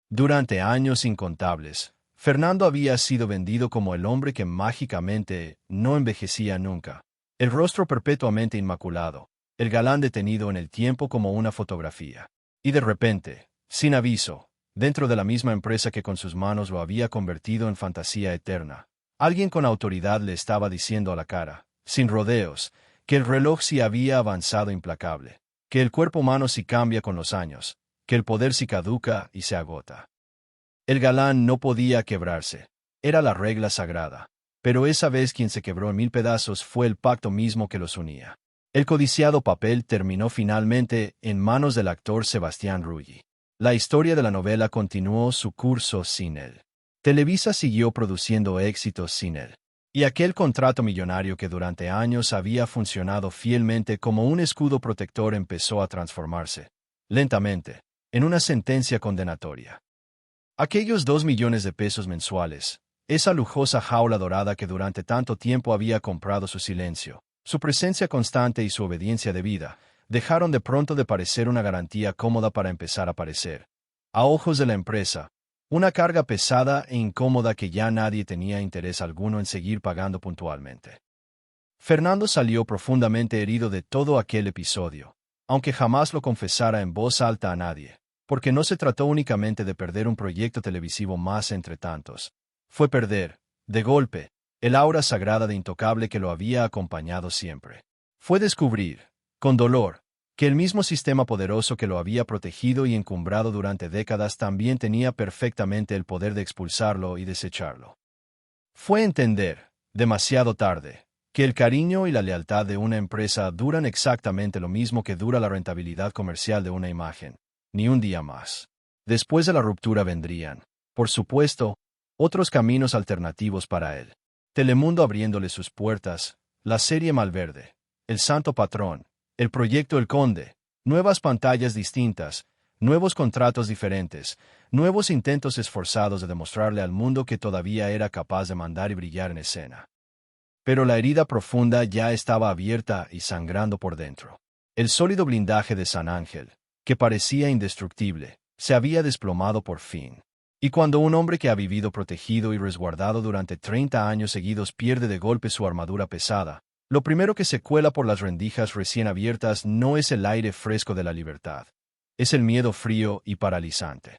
Durante años incontables, Fernando había sido vendido como el hombre que mágicamente no envejecía nunca, el rostro perpetuamente inmaculado, el galán detenido en el tiempo como una fotografía. Y de repente, sin aviso, dentro de la misma empresa que con sus manos lo había convertido en fantasía eterna, alguien con autoridad le estaba diciendo a la cara, sin rodeos, que el reloj sí había avanzado implacable, que el cuerpo humano sí cambia con los años, que el poder sí caduca y se agota. El galán no podía quebrarse, era la regla sagrada, pero esa vez quien se quebró en 1000 pedazos fue el pacto mismo que los unía. El codiciado papel terminó finalmente en manos del actor Sebastián Rulli. La historia de la novela continuó su curso sin él. Televisa siguió produciendo éxitos sin él. Y aquel contrato millonario que durante años había funcionado fielmente como un escudo protector empezó a transformarse, lentamente, en una sentencia condenatoria. Aquellos 2 millones de pesos mensuales, esa lujosa jaula dorada que durante tanto tiempo había comprado su silencio, su presencia constante y su obediencia debida, dejaron de pronto de parecer una garantía cómoda para empezar a parecer, a ojos de la empresa, una carga pesada e incómoda que ya nadie tenía interés alguno en seguir pagando puntualmente. Fernando salió profundamente herido de todo aquel episodio, aunque jamás lo confesara en voz alta a nadie, porque no se trató únicamente de perder un proyecto televisivo más entre tantos. Fue perder, de golpe, el aura sagrada de intocable que lo había acompañado siempre. Fue descubrir, con dolor, que el mismo sistema poderoso que lo había protegido y encumbrado durante décadas también tenía perfectamente el poder de expulsarlo y desecharlo. Fue entender, demasiado tarde, que el cariño y la lealtad de una empresa duran exactamente lo mismo que dura la rentabilidad comercial de una imagen, ni un día más. Después de la ruptura vendrían, por supuesto, otros caminos alternativos para él. Telemundo abriéndole sus puertas, la serie Malverde, El Santo Patrón, el proyecto El Conde, nuevas pantallas distintas, nuevos contratos diferentes, nuevos intentos esforzados de demostrarle al mundo que todavía era capaz de mandar y brillar en escena. Pero la herida profunda ya estaba abierta y sangrando por dentro. El sólido blindaje de San Ángel, que parecía indestructible, se había desplomado por fin. Y cuando un hombre que ha vivido protegido y resguardado durante 30 años seguidos pierde de golpe su armadura pesada, lo primero que se cuela por las rendijas recién abiertas no es el aire fresco de la libertad, es el miedo frío y paralizante.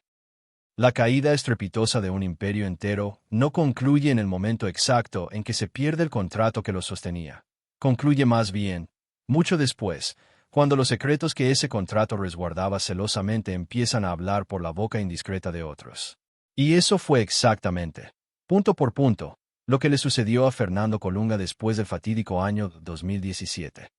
La caída estrepitosa de un imperio entero no concluye en el momento exacto en que se pierde el contrato que lo sostenía. Concluye más bien, mucho después, cuando los secretos que ese contrato resguardaba celosamente empiezan a hablar por la boca indiscreta de otros. Y eso fue exactamente, punto por punto, lo que le sucedió a Fernando Colunga después del fatídico año 2017.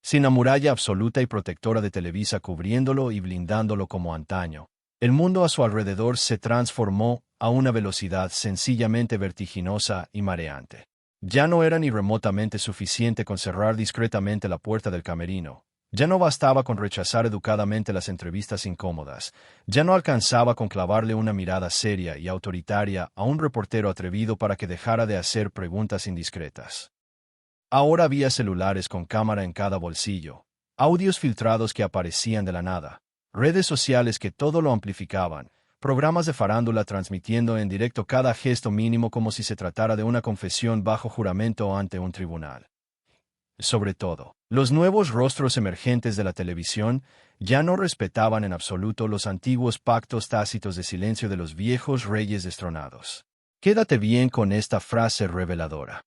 Sin la muralla absoluta y protectora de Televisa cubriéndolo y blindándolo como antaño, el mundo a su alrededor se transformó a una velocidad sencillamente vertiginosa y mareante. Ya no era ni remotamente suficiente con cerrar discretamente la puerta del camerino. Ya no bastaba con rechazar educadamente las entrevistas incómodas. Ya no alcanzaba con clavarle una mirada seria y autoritaria a un reportero atrevido para que dejara de hacer preguntas indiscretas. Ahora había celulares con cámara en cada bolsillo, audios filtrados que aparecían de la nada, redes sociales que todo lo amplificaban, programas de farándula transmitiendo en directo cada gesto mínimo como si se tratara de una confesión bajo juramento ante un tribunal. Sobre todo, los nuevos rostros emergentes de la televisión ya no respetaban en absoluto los antiguos pactos tácitos de silencio de los viejos reyes destronados. Quédate bien con esta frase reveladora.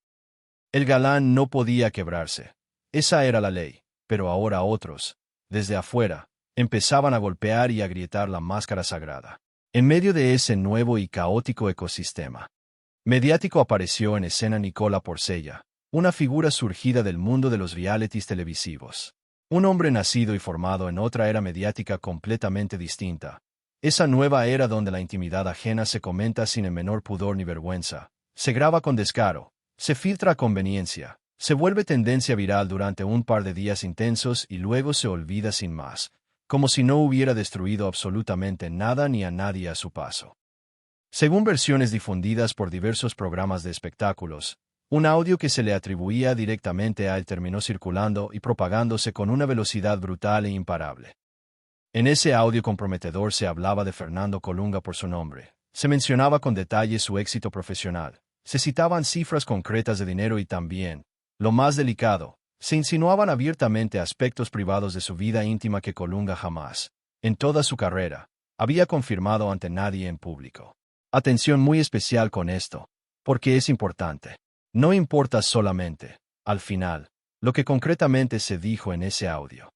El galán no podía quebrarse. Esa era la ley, pero ahora otros, desde afuera, empezaban a golpear y agrietar la máscara sagrada. En medio de ese nuevo y caótico ecosistema mediático apareció en escena Nicola Porcella, una figura surgida del mundo de los realities televisivos. Un hombre nacido y formado en otra era mediática completamente distinta. Esa nueva era donde la intimidad ajena se comenta sin el menor pudor ni vergüenza, se graba con descaro, se filtra a conveniencia, se vuelve tendencia viral durante un par de días intensos y luego se olvida sin más, como si no hubiera destruido absolutamente nada ni a nadie a su paso. Según versiones difundidas por diversos programas de espectáculos, un audio que se le atribuía directamente a él terminó circulando y propagándose con una velocidad brutal e imparable. En ese audio comprometedor se hablaba de Fernando Colunga por su nombre, se mencionaba con detalle su éxito profesional, se citaban cifras concretas de dinero y también, lo más delicado, se insinuaban abiertamente aspectos privados de su vida íntima que Colunga jamás, en toda su carrera, había confirmado ante nadie en público. Atención muy especial con esto, porque es importante. No importa solamente, al final, lo que concretamente se dijo en ese audio.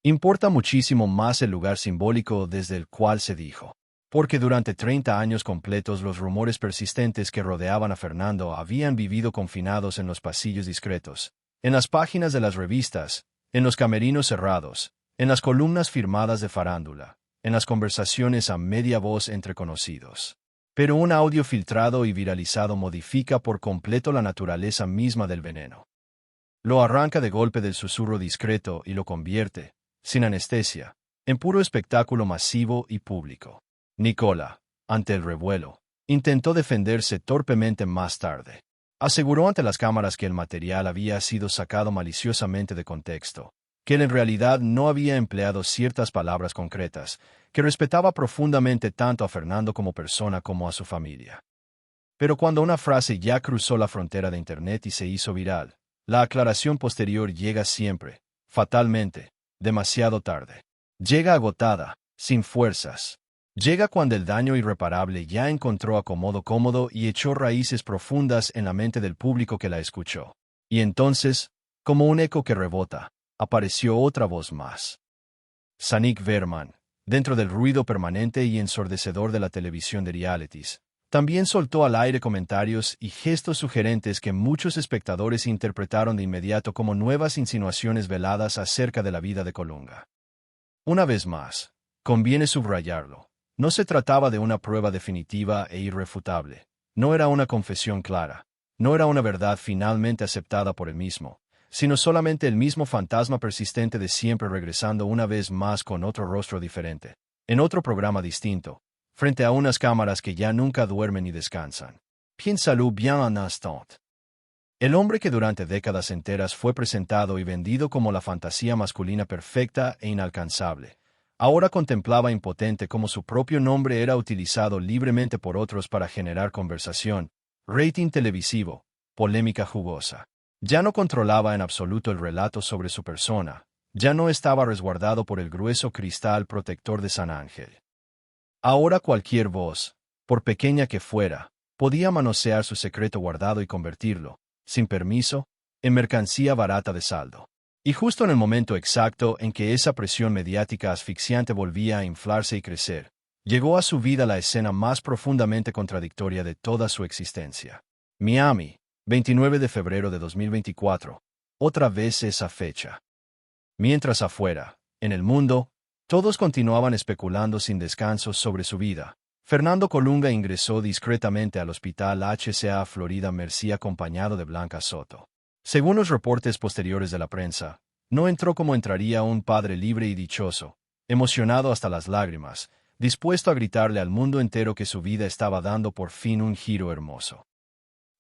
Importa muchísimo más el lugar simbólico desde el cual se dijo. Porque durante 30 años completos los rumores persistentes que rodeaban a Fernando habían vivido confinados en los pasillos discretos, en las páginas de las revistas, en los camerinos cerrados, en las columnas firmadas de farándula, en las conversaciones a media voz entre conocidos. Pero un audio filtrado y viralizado modifica por completo la naturaleza misma del veneno. Lo arranca de golpe del susurro discreto y lo convierte, sin anestesia, en puro espectáculo masivo y público. Nicola, ante el revuelo, intentó defenderse torpemente más tarde. Aseguró ante las cámaras que el material había sido sacado maliciosamente de contexto, que él en realidad no había empleado ciertas palabras concretas, que respetaba profundamente tanto a Fernando como persona como a su familia. Pero cuando una frase ya cruzó la frontera de Internet y se hizo viral, la aclaración posterior llega siempre, fatalmente, demasiado tarde. Llega agotada, sin fuerzas. Llega cuando el daño irreparable ya encontró acomodo cómodo y echó raíces profundas en la mente del público que la escuchó. Y entonces, como un eco que rebota, apareció otra voz más. Zanik Berman, dentro del ruido permanente y ensordecedor de la televisión de realities, también soltó al aire comentarios y gestos sugerentes que muchos espectadores interpretaron de inmediato como nuevas insinuaciones veladas acerca de la vida de Colunga. Una vez más, conviene subrayarlo, no se trataba de una prueba definitiva e irrefutable, no era una confesión clara, no era una verdad finalmente aceptada por él mismo, sino solamente el mismo fantasma persistente de siempre regresando una vez más con otro rostro diferente, en otro programa distinto, frente a unas cámaras que ya nunca duermen ni descansan. Piénsalo bien un instant. El hombre que durante décadas enteras fue presentado y vendido como la fantasía masculina perfecta e inalcanzable, ahora contemplaba impotente cómo su propio nombre era utilizado libremente por otros para generar conversación, rating televisivo, polémica jugosa. Ya no controlaba en absoluto el relato sobre su persona, ya no estaba resguardado por el grueso cristal protector de San Ángel. Ahora cualquier voz, por pequeña que fuera, podía manosear su secreto guardado y convertirlo, sin permiso, en mercancía barata de saldo. Y justo en el momento exacto en que esa presión mediática asfixiante volvía a inflarse y crecer, llegó a su vida la escena más profundamente contradictoria de toda su existencia. Miami, 29 de febrero de 2024. Otra vez esa fecha. Mientras afuera, en el mundo, todos continuaban especulando sin descanso sobre su vida. Fernando Colunga ingresó discretamente al hospital HCA Florida Mercy acompañado de Blanca Soto. Según los reportes posteriores de la prensa, no entró como entraría un padre libre y dichoso, emocionado hasta las lágrimas, dispuesto a gritarle al mundo entero que su vida estaba dando por fin un giro hermoso.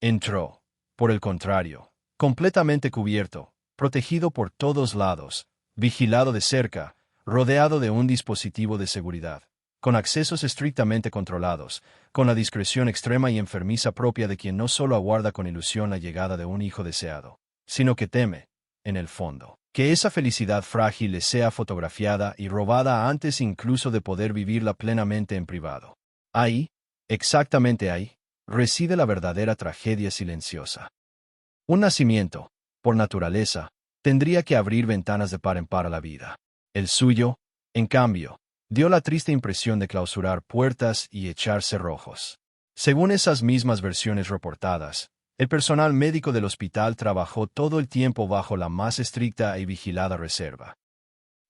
Entró, por el contrario, completamente cubierto, protegido por todos lados, vigilado de cerca, rodeado de un dispositivo de seguridad, con accesos estrictamente controlados, con la discreción extrema y enfermiza propia de quien no solo aguarda con ilusión la llegada de un hijo deseado, sino que teme, en el fondo, que esa felicidad frágil le sea fotografiada y robada antes incluso de poder vivirla plenamente en privado. Ahí, exactamente ahí, reside la verdadera tragedia silenciosa. Un nacimiento, por naturaleza, tendría que abrir ventanas de par en par a la vida. El suyo, en cambio, dio la triste impresión de clausurar puertas y echar cerrojos. Según esas mismas versiones reportadas, el personal médico del hospital trabajó todo el tiempo bajo la más estricta y vigilada reserva.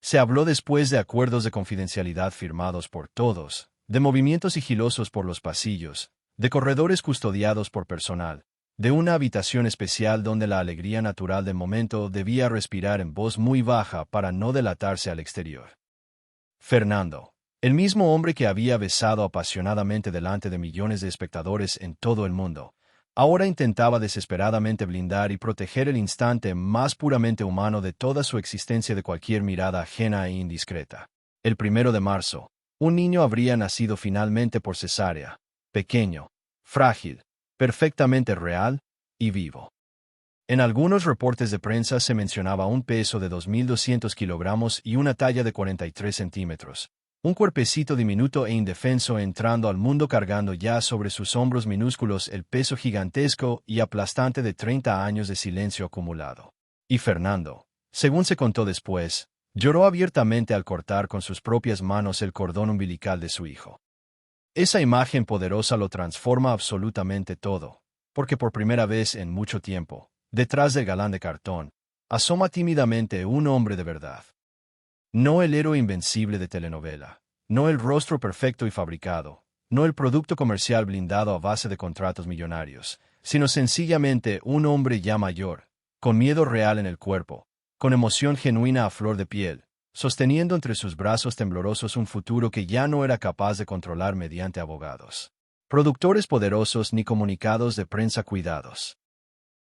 Se habló después de acuerdos de confidencialidad firmados por todos, de movimientos sigilosos por los pasillos, de corredores custodiados por personal, de una habitación especial donde la alegría natural del momento debía respirar en voz muy baja para no delatarse al exterior. Fernando, el mismo hombre que había besado apasionadamente delante de millones de espectadores en todo el mundo, ahora intentaba desesperadamente blindar y proteger el instante más puramente humano de toda su existencia de cualquier mirada ajena e indiscreta. El 1 de marzo, un niño habría nacido finalmente por cesárea, pequeño, frágil, perfectamente real y vivo. En algunos reportes de prensa se mencionaba un peso de 2.200 kilogramos y una talla de 43 centímetros. Un cuerpecito diminuto e indefenso entrando al mundo cargando ya sobre sus hombros minúsculos el peso gigantesco y aplastante de 30 años de silencio acumulado. Y Fernando, según se contó después, lloró abiertamente al cortar con sus propias manos el cordón umbilical de su hijo. Esa imagen poderosa lo transforma absolutamente todo, porque por primera vez en mucho tiempo, detrás del galán de cartón, asoma tímidamente un hombre de verdad. No el héroe invencible de telenovela, no el rostro perfecto y fabricado, no el producto comercial blindado a base de contratos millonarios, sino sencillamente un hombre ya mayor, con miedo real en el cuerpo, con emoción genuina a flor de piel, sosteniendo entre sus brazos temblorosos un futuro que ya no era capaz de controlar mediante abogados, productores poderosos ni comunicados de prensa cuidados.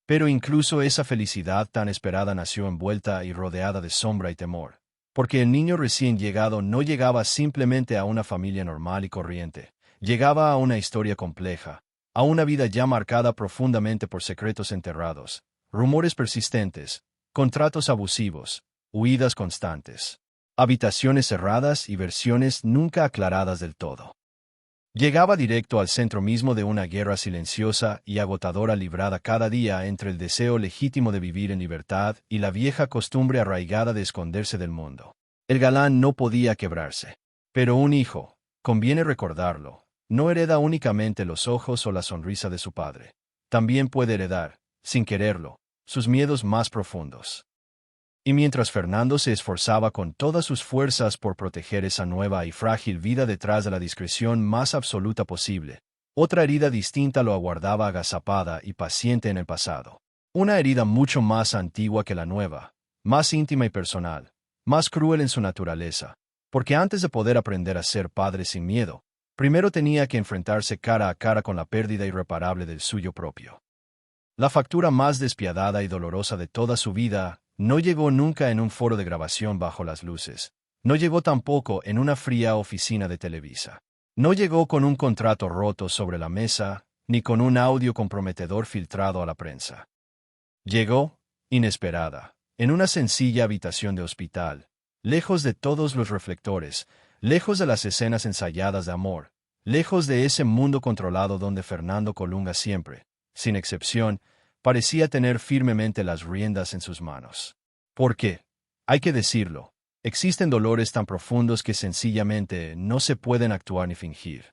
Pero incluso esa felicidad tan esperada nació envuelta y rodeada de sombra y temor, porque el niño recién llegado no llegaba simplemente a una familia normal y corriente, llegaba a una historia compleja, a una vida ya marcada profundamente por secretos enterrados, rumores persistentes, contratos abusivos, huidas constantes, habitaciones cerradas y versiones nunca aclaradas del todo. Llegaba directo al centro mismo de una guerra silenciosa y agotadora librada cada día entre el deseo legítimo de vivir en libertad y la vieja costumbre arraigada de esconderse del mundo. El galán no podía quebrarse. Pero un hijo, conviene recordarlo, no hereda únicamente los ojos o la sonrisa de su padre. También puede heredar, sin quererlo, sus miedos más profundos. Y mientras Fernando se esforzaba con todas sus fuerzas por proteger esa nueva y frágil vida detrás de la discreción más absoluta posible, otra herida distinta lo aguardaba agazapada y paciente en el pasado. Una herida mucho más antigua que la nueva, más íntima y personal, más cruel en su naturaleza, porque antes de poder aprender a ser padre sin miedo, primero tenía que enfrentarse cara a cara con la pérdida irreparable del suyo propio. La factura más despiadada y dolorosa de toda su vida no llegó nunca en un foro de grabación bajo las luces. No llegó tampoco en una fría oficina de Televisa. No llegó con un contrato roto sobre la mesa, ni con un audio comprometedor filtrado a la prensa. Llegó, inesperada, en una sencilla habitación de hospital, lejos de todos los reflectores, lejos de las escenas ensayadas de amor, lejos de ese mundo controlado donde Fernando Colunga siempre, sin excepción, parecía tener firmemente las riendas en sus manos. Porque, hay que decirlo, existen dolores tan profundos que sencillamente no se pueden actuar ni fingir.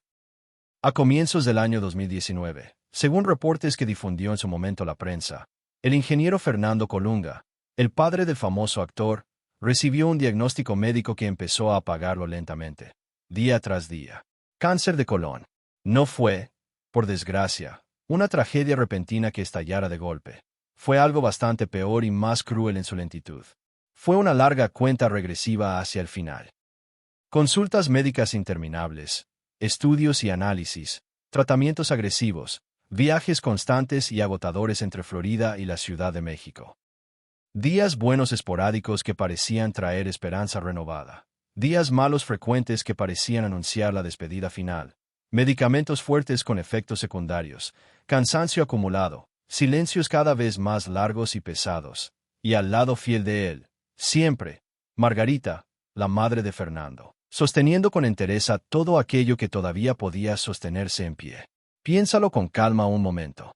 A comienzos del año 2019, Según reportes que difundió en su momento la prensa, el ingeniero Fernando Colunga, el padre del famoso actor, recibió un diagnóstico médico que empezó a apagarlo lentamente, día tras día. Cáncer de colon. No fue, por desgracia, una tragedia repentina que estallara de golpe. Fue algo bastante peor y más cruel en su lentitud. Fue una larga cuenta regresiva hacia el final. Consultas médicas interminables, estudios y análisis, tratamientos agresivos, viajes constantes y agotadores entre Florida y la Ciudad de México. Días buenos esporádicos que parecían traer esperanza renovada. Días malos frecuentes que parecían anunciar la despedida final. Medicamentos fuertes con efectos secundarios, cansancio acumulado, silencios cada vez más largos y pesados. Y al lado fiel de él, siempre, Margarita, la madre de Fernando, sosteniendo con entereza todo aquello que todavía podía sostenerse en pie. Piénsalo con calma un momento.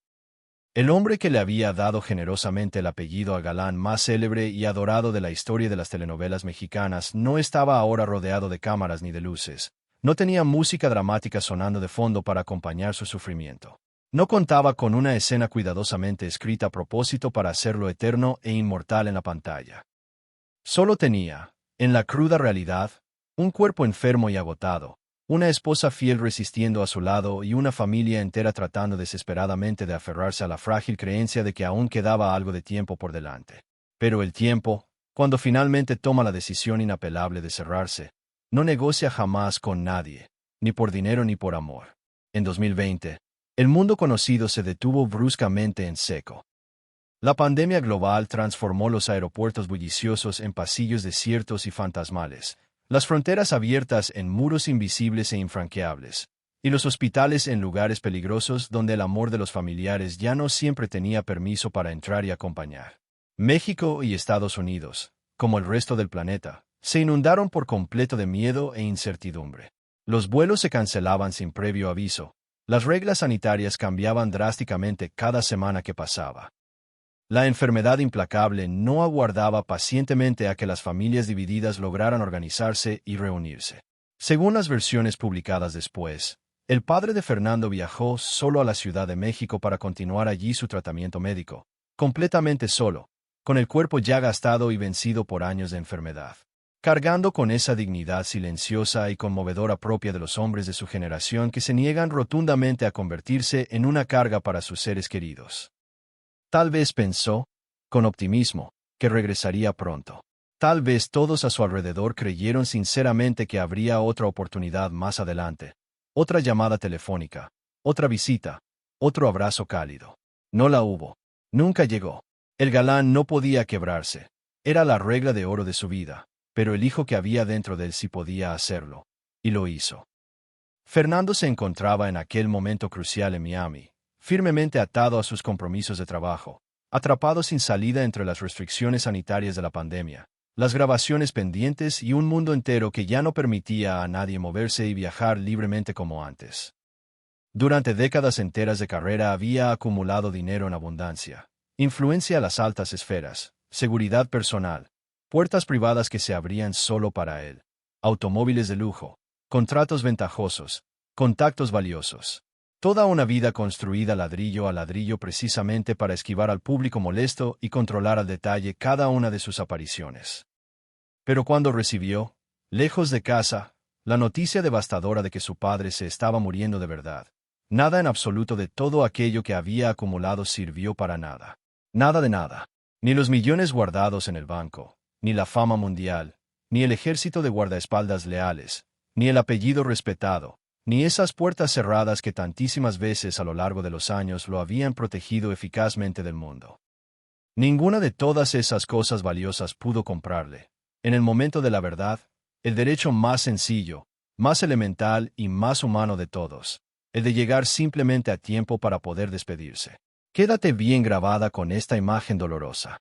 El hombre que le había dado generosamente el apellido al galán más célebre y adorado de la historia de las telenovelas mexicanas no estaba ahora rodeado de cámaras ni de luces. No tenía música dramática sonando de fondo para acompañar su sufrimiento. No contaba con una escena cuidadosamente escrita a propósito para hacerlo eterno e inmortal en la pantalla. Solo tenía, en la cruda realidad, un cuerpo enfermo y agotado, una esposa fiel resistiendo a su lado y una familia entera tratando desesperadamente de aferrarse a la frágil creencia de que aún quedaba algo de tiempo por delante. Pero el tiempo, cuando finalmente toma la decisión inapelable de cerrarse, no negocia jamás con nadie, ni por dinero ni por amor. En 2020, el mundo conocido se detuvo bruscamente en seco. La pandemia global transformó los aeropuertos bulliciosos en pasillos desiertos y fantasmales, las fronteras abiertas en muros invisibles e infranqueables, y los hospitales en lugares peligrosos donde el amor de los familiares ya no siempre tenía permiso para entrar y acompañar. México y Estados Unidos, como el resto del planeta, se inundaron por completo de miedo e incertidumbre. Los vuelos se cancelaban sin previo aviso, las reglas sanitarias cambiaban drásticamente cada semana que pasaba. La enfermedad implacable no aguardaba pacientemente a que las familias divididas lograran organizarse y reunirse. Según las versiones publicadas después, el padre de Fernando viajó solo a la Ciudad de México para continuar allí su tratamiento médico, completamente solo, con el cuerpo ya gastado y vencido por años de enfermedad, cargando con esa dignidad silenciosa y conmovedora propia de los hombres de su generación que se niegan rotundamente a convertirse en una carga para sus seres queridos. Tal vez pensó, con optimismo, que regresaría pronto. Tal vez todos a su alrededor creyeron sinceramente que habría otra oportunidad más adelante, otra llamada telefónica, otra visita, otro abrazo cálido. No la hubo. Nunca llegó. El galán no podía quebrarse. Era la regla de oro de su vida, pero el hijo que había dentro de él sí podía hacerlo. Y lo hizo. Fernando se encontraba en aquel momento crucial en Miami, firmemente atado a sus compromisos de trabajo, atrapado sin salida entre las restricciones sanitarias de la pandemia, las grabaciones pendientes y un mundo entero que ya no permitía a nadie moverse y viajar libremente como antes. Durante décadas enteras de carrera había acumulado dinero en abundancia, influencia a las altas esferas, seguridad personal, puertas privadas que se abrían solo para él, automóviles de lujo, contratos ventajosos, contactos valiosos. Toda una vida construida ladrillo a ladrillo precisamente para esquivar al público molesto y controlar al detalle cada una de sus apariciones. Pero cuando recibió, lejos de casa, la noticia devastadora de que su padre se estaba muriendo de verdad, nada en absoluto de todo aquello que había acumulado sirvió para nada. Nada de nada. Ni los millones guardados en el banco, ni la fama mundial, ni el ejército de guardaespaldas leales, ni el apellido respetado, ni esas puertas cerradas que tantísimas veces a lo largo de los años lo habían protegido eficazmente del mundo. Ninguna de todas esas cosas valiosas pudo comprarle, en el momento de la verdad, el derecho más sencillo, más elemental y más humano de todos, el de llegar simplemente a tiempo para poder despedirse. Quédate bien grabada con esta imagen dolorosa.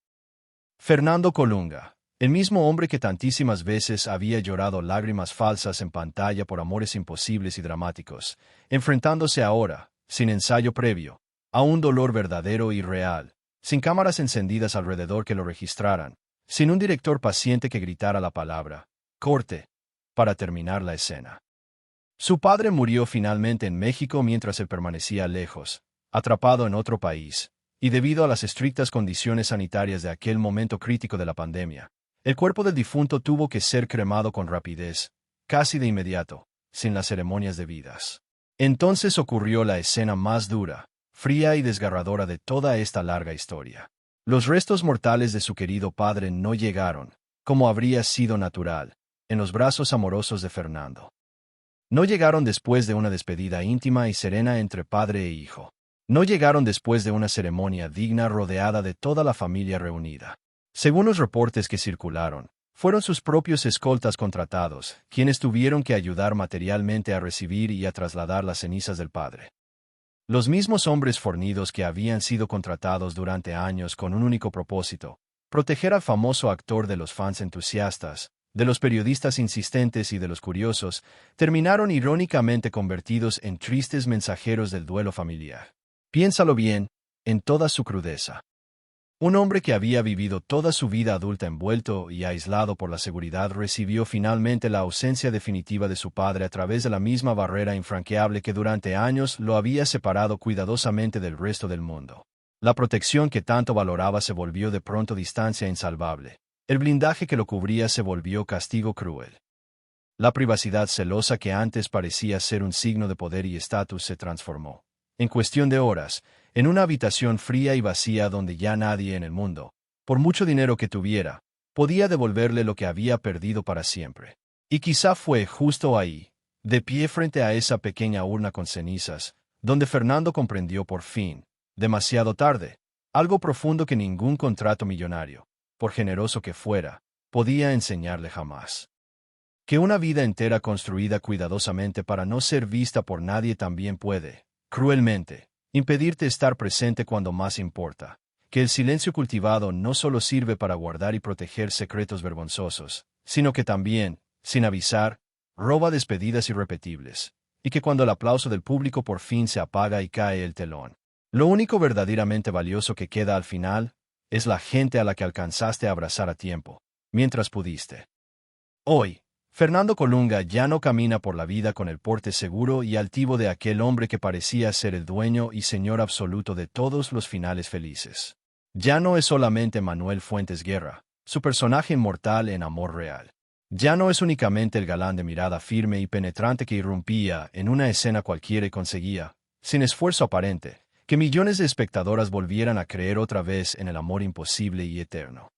Fernando Colunga, el mismo hombre que tantísimas veces había llorado lágrimas falsas en pantalla por amores imposibles y dramáticos, enfrentándose ahora, sin ensayo previo, a un dolor verdadero y real, sin cámaras encendidas alrededor que lo registraran, sin un director paciente que gritara la palabra «corte» para terminar la escena. Su padre murió finalmente en México mientras él permanecía lejos, atrapado en otro país, y debido a las estrictas condiciones sanitarias de aquel momento crítico de la pandemia, el cuerpo del difunto tuvo que ser cremado con rapidez, casi de inmediato, sin las ceremonias debidas. Entonces ocurrió la escena más dura, fría y desgarradora de toda esta larga historia. Los restos mortales de su querido padre no llegaron, como habría sido natural, en los brazos amorosos de Fernando. No llegaron después de una despedida íntima y serena entre padre e hijo. No llegaron después de una ceremonia digna rodeada de toda la familia reunida. Según los reportes que circularon, fueron sus propios escoltas contratados, quienes tuvieron que ayudar materialmente a recibir y a trasladar las cenizas del padre. Los mismos hombres fornidos que habían sido contratados durante años con un único propósito, proteger al famoso actor de los fans entusiastas, de los periodistas insistentes y de los curiosos, terminaron irónicamente convertidos en tristes mensajeros del duelo familiar. Piénsalo bien, en toda su crudeza. Un hombre que había vivido toda su vida adulta envuelto y aislado por la seguridad recibió finalmente la ausencia definitiva de su padre a través de la misma barrera infranqueable que durante años lo había separado cuidadosamente del resto del mundo. La protección que tanto valoraba se volvió de pronto distancia insalvable. El blindaje que lo cubría se volvió castigo cruel. La privacidad celosa que antes parecía ser un signo de poder y estatus se transformó, en cuestión de horas, en una habitación fría y vacía donde ya nadie en el mundo, por mucho dinero que tuviera, podía devolverle lo que había perdido para siempre. Y quizá fue justo ahí, de pie frente a esa pequeña urna con cenizas, donde Fernando comprendió por fin, demasiado tarde, algo profundo que ningún contrato millonario, por generoso que fuera, podía enseñarle jamás. Que una vida entera construida cuidadosamente para no ser vista por nadie también puede, cruelmente, impedirte estar presente cuando más importa. Que el silencio cultivado no solo sirve para guardar y proteger secretos vergonzosos, sino que también, sin avisar, roba despedidas irrepetibles. Y que cuando el aplauso del público por fin se apaga y cae el telón, lo único verdaderamente valioso que queda al final, es la gente a la que alcanzaste a abrazar a tiempo, mientras pudiste. Hoy, Fernando Colunga ya no camina por la vida con el porte seguro y altivo de aquel hombre que parecía ser el dueño y señor absoluto de todos los finales felices. Ya no es solamente Manuel Fuentes Guerra, su personaje inmortal en Amor Real. Ya no es únicamente el galán de mirada firme y penetrante que irrumpía en una escena cualquiera y conseguía, sin esfuerzo aparente, que millones de espectadoras volvieran a creer otra vez en el amor imposible y eterno.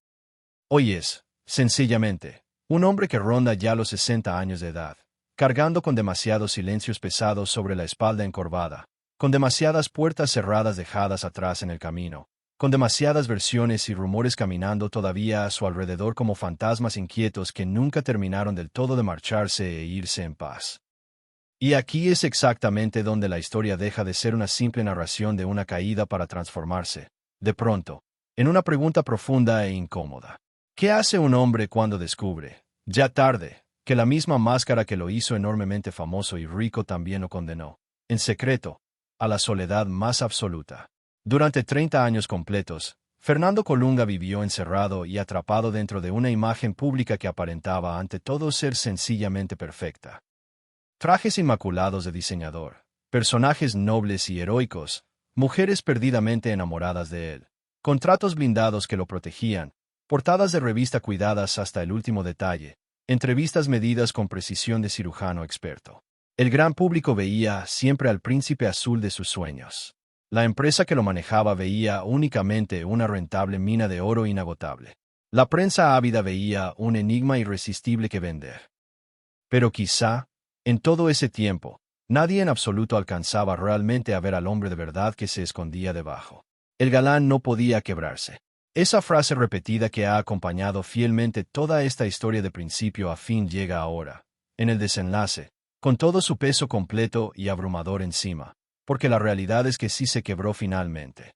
Hoy es, sencillamente, un hombre que ronda ya los 60 años de edad, cargando con demasiados silencios pesados sobre la espalda encorvada, con demasiadas puertas cerradas dejadas atrás en el camino, con demasiadas versiones y rumores caminando todavía a su alrededor como fantasmas inquietos que nunca terminaron del todo de marcharse e irse en paz. Y aquí es exactamente donde la historia deja de ser una simple narración de una caída para transformarse, de pronto, en una pregunta profunda e incómoda. ¿Qué hace un hombre cuando descubre, ya tarde, que la misma máscara que lo hizo enormemente famoso y rico también lo condenó, en secreto, a la soledad más absoluta? Durante 30 años completos, Fernando Colunga vivió encerrado y atrapado dentro de una imagen pública que aparentaba ante todo ser sencillamente perfecta. Trajes inmaculados de diseñador, personajes nobles y heroicos, mujeres perdidamente enamoradas de él, contratos blindados que lo protegían, portadas de revista cuidadas hasta el último detalle, entrevistas medidas con precisión de cirujano experto. El gran público veía siempre al príncipe azul de sus sueños. La empresa que lo manejaba veía únicamente una rentable mina de oro inagotable. La prensa ávida veía un enigma irresistible que vender. Pero quizá, en todo ese tiempo, nadie en absoluto alcanzaba realmente a ver al hombre de verdad que se escondía debajo. El galán no podía quebrarse. Esa frase repetida que ha acompañado fielmente toda esta historia de principio a fin llega ahora, en el desenlace, con todo su peso completo y abrumador encima, porque la realidad es que sí se quebró finalmente.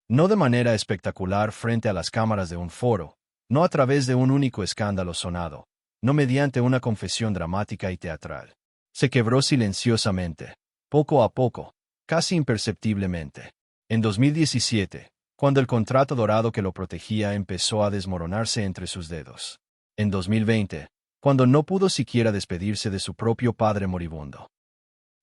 No de manera espectacular frente a las cámaras de un foro, no a través de un único escándalo sonado, no mediante una confesión dramática y teatral. Se quebró silenciosamente, poco a poco, casi imperceptiblemente. En 2017, cuando el contrato dorado que lo protegía empezó a desmoronarse entre sus dedos. En 2020, cuando no pudo siquiera despedirse de su propio padre moribundo.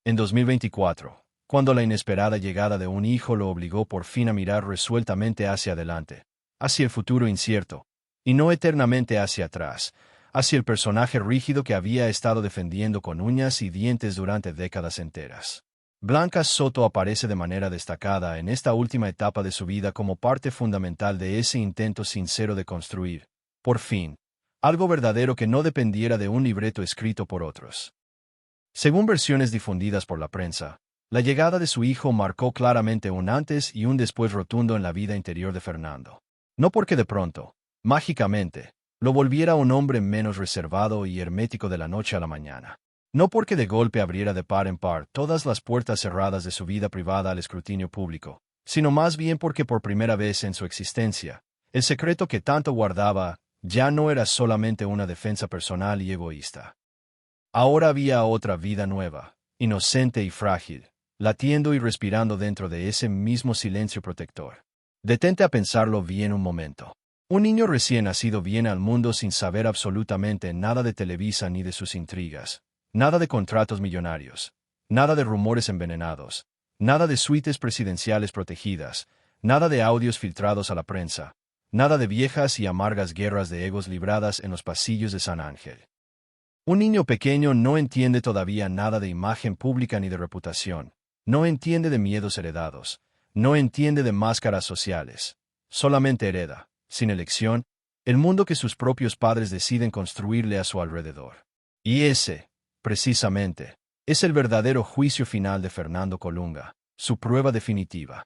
En 2024, cuando la inesperada llegada de un hijo lo obligó por fin a mirar resueltamente hacia adelante, hacia el futuro incierto, y no eternamente hacia atrás, hacia el personaje rígido que había estado defendiendo con uñas y dientes durante décadas enteras. Blanca Soto aparece de manera destacada en esta última etapa de su vida como parte fundamental de ese intento sincero de construir, por fin, algo verdadero que no dependiera de un libreto escrito por otros. Según versiones difundidas por la prensa, la llegada de su hijo marcó claramente un antes y un después rotundo en la vida interior de Fernando. No porque de pronto, mágicamente, lo volviera un hombre menos reservado y hermético de la noche a la mañana. No porque de golpe abriera de par en par todas las puertas cerradas de su vida privada al escrutinio público, sino más bien porque por primera vez en su existencia, el secreto que tanto guardaba ya no era solamente una defensa personal y egoísta. Ahora había otra vida nueva, inocente y frágil, latiendo y respirando dentro de ese mismo silencio protector. Detente a pensarlo bien un momento. Un niño recién nacido viene al mundo sin saber absolutamente nada de Televisa ni de sus intrigas, nada de contratos millonarios, nada de rumores envenenados, nada de suites presidenciales protegidas, nada de audios filtrados a la prensa, nada de viejas y amargas guerras de egos libradas en los pasillos de San Ángel. Un niño pequeño no entiende todavía nada de imagen pública ni de reputación, no entiende de miedos heredados, no entiende de máscaras sociales, solamente hereda, sin elección, el mundo que sus propios padres deciden construirle a su alrededor. Y ese, precisamente, es el verdadero juicio final de Fernando Colunga, su prueba definitiva.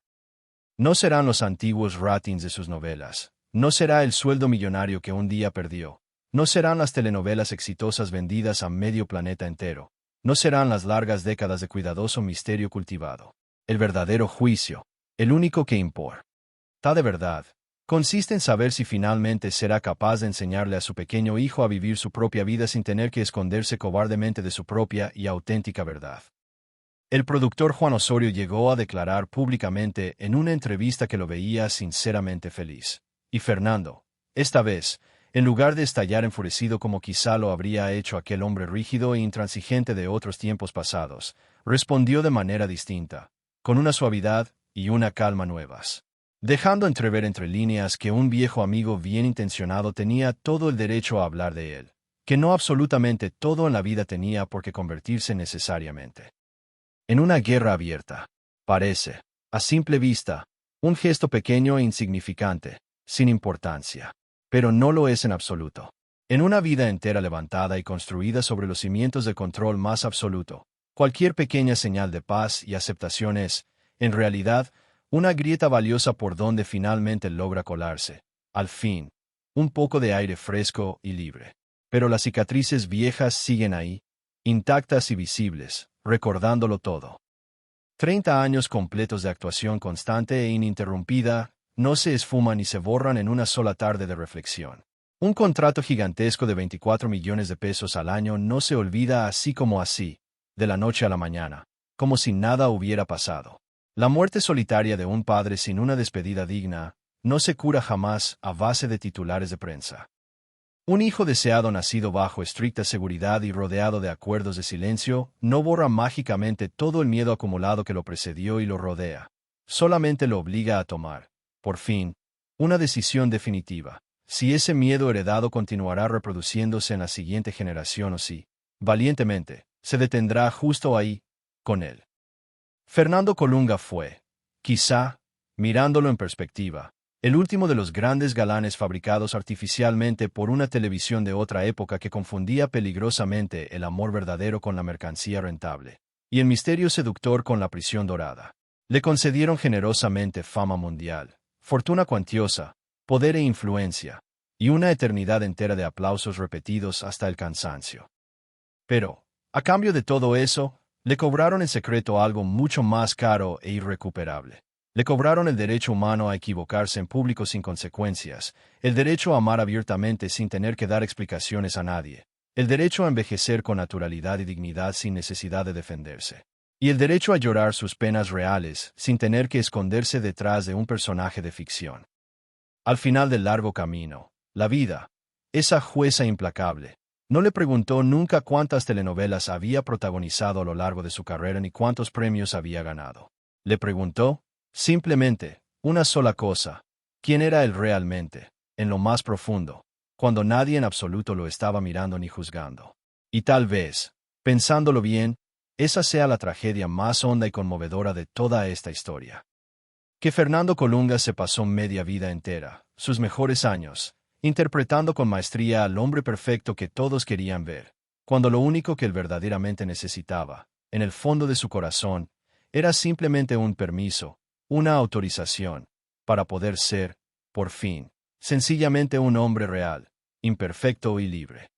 No serán los antiguos ratings de sus novelas, no será el sueldo millonario que un día perdió, no serán las telenovelas exitosas vendidas a medio planeta entero, no serán las largas décadas de cuidadoso misterio cultivado. El verdadero juicio, el único que importa de verdad, consiste en saber si finalmente será capaz de enseñarle a su pequeño hijo a vivir su propia vida sin tener que esconderse cobardemente de su propia y auténtica verdad. El productor Juan Osorio llegó a declarar públicamente en una entrevista que lo veía sinceramente feliz. Y Fernando, esta vez, en lugar de estallar enfurecido como quizá lo habría hecho aquel hombre rígido e intransigente de otros tiempos pasados, respondió de manera distinta, con una suavidad y una calma nuevas, dejando entrever entre líneas que un viejo amigo bien intencionado tenía todo el derecho a hablar de él, que no absolutamente todo en la vida tenía por qué convertirse necesariamente en una guerra abierta. Parece, a simple vista, un gesto pequeño e insignificante, sin importancia. Pero no lo es en absoluto. En una vida entera levantada y construida sobre los cimientos de control más absoluto, cualquier pequeña señal de paz y aceptación es, en realidad, una grieta valiosa por donde finalmente logra colarse, al fin, un poco de aire fresco y libre. Pero las cicatrices viejas siguen ahí, intactas y visibles, recordándolo todo. 30 años completos de actuación constante e ininterrumpida, no se esfuman ni se borran en una sola tarde de reflexión. Un contrato gigantesco de 24 millones de pesos al año no se olvida así como así, de la noche a la mañana, como si nada hubiera pasado. La muerte solitaria de un padre sin una despedida digna, no se cura jamás a base de titulares de prensa. Un hijo deseado nacido bajo estricta seguridad y rodeado de acuerdos de silencio, no borra mágicamente todo el miedo acumulado que lo precedió y lo rodea. Solamente lo obliga a tomar, por fin, una decisión definitiva, si ese miedo heredado continuará reproduciéndose en la siguiente generación o si, valientemente, se detendrá justo ahí, con él. Fernando Colunga fue, quizá, mirándolo en perspectiva, el último de los grandes galanes fabricados artificialmente por una televisión de otra época que confundía peligrosamente el amor verdadero con la mercancía rentable, y el misterio seductor con la prisión dorada. Le concedieron generosamente fama mundial, fortuna cuantiosa, poder e influencia, y una eternidad entera de aplausos repetidos hasta el cansancio. Pero, a cambio de todo eso, le cobraron en secreto algo mucho más caro e irrecuperable. Le cobraron el derecho humano a equivocarse en público sin consecuencias, el derecho a amar abiertamente sin tener que dar explicaciones a nadie, el derecho a envejecer con naturalidad y dignidad sin necesidad de defenderse, y el derecho a llorar sus penas reales sin tener que esconderse detrás de un personaje de ficción. Al final del largo camino, la vida, esa jueza implacable, No le preguntó nunca cuántas telenovelas había protagonizado a lo largo de su carrera ni cuántos premios había ganado. Le preguntó, simplemente, una sola cosa: ¿quién era él realmente, en lo más profundo, cuando nadie en absoluto lo estaba mirando ni juzgando? Y tal vez, pensándolo bien, esa sea la tragedia más honda y conmovedora de toda esta historia. Que Fernando Colunga se pasó media vida entera, sus mejores años, interpretando con maestría al hombre perfecto que todos querían ver, cuando lo único que él verdaderamente necesitaba, en el fondo de su corazón, era simplemente un permiso, una autorización, para poder ser, por fin, sencillamente un hombre real, imperfecto y libre.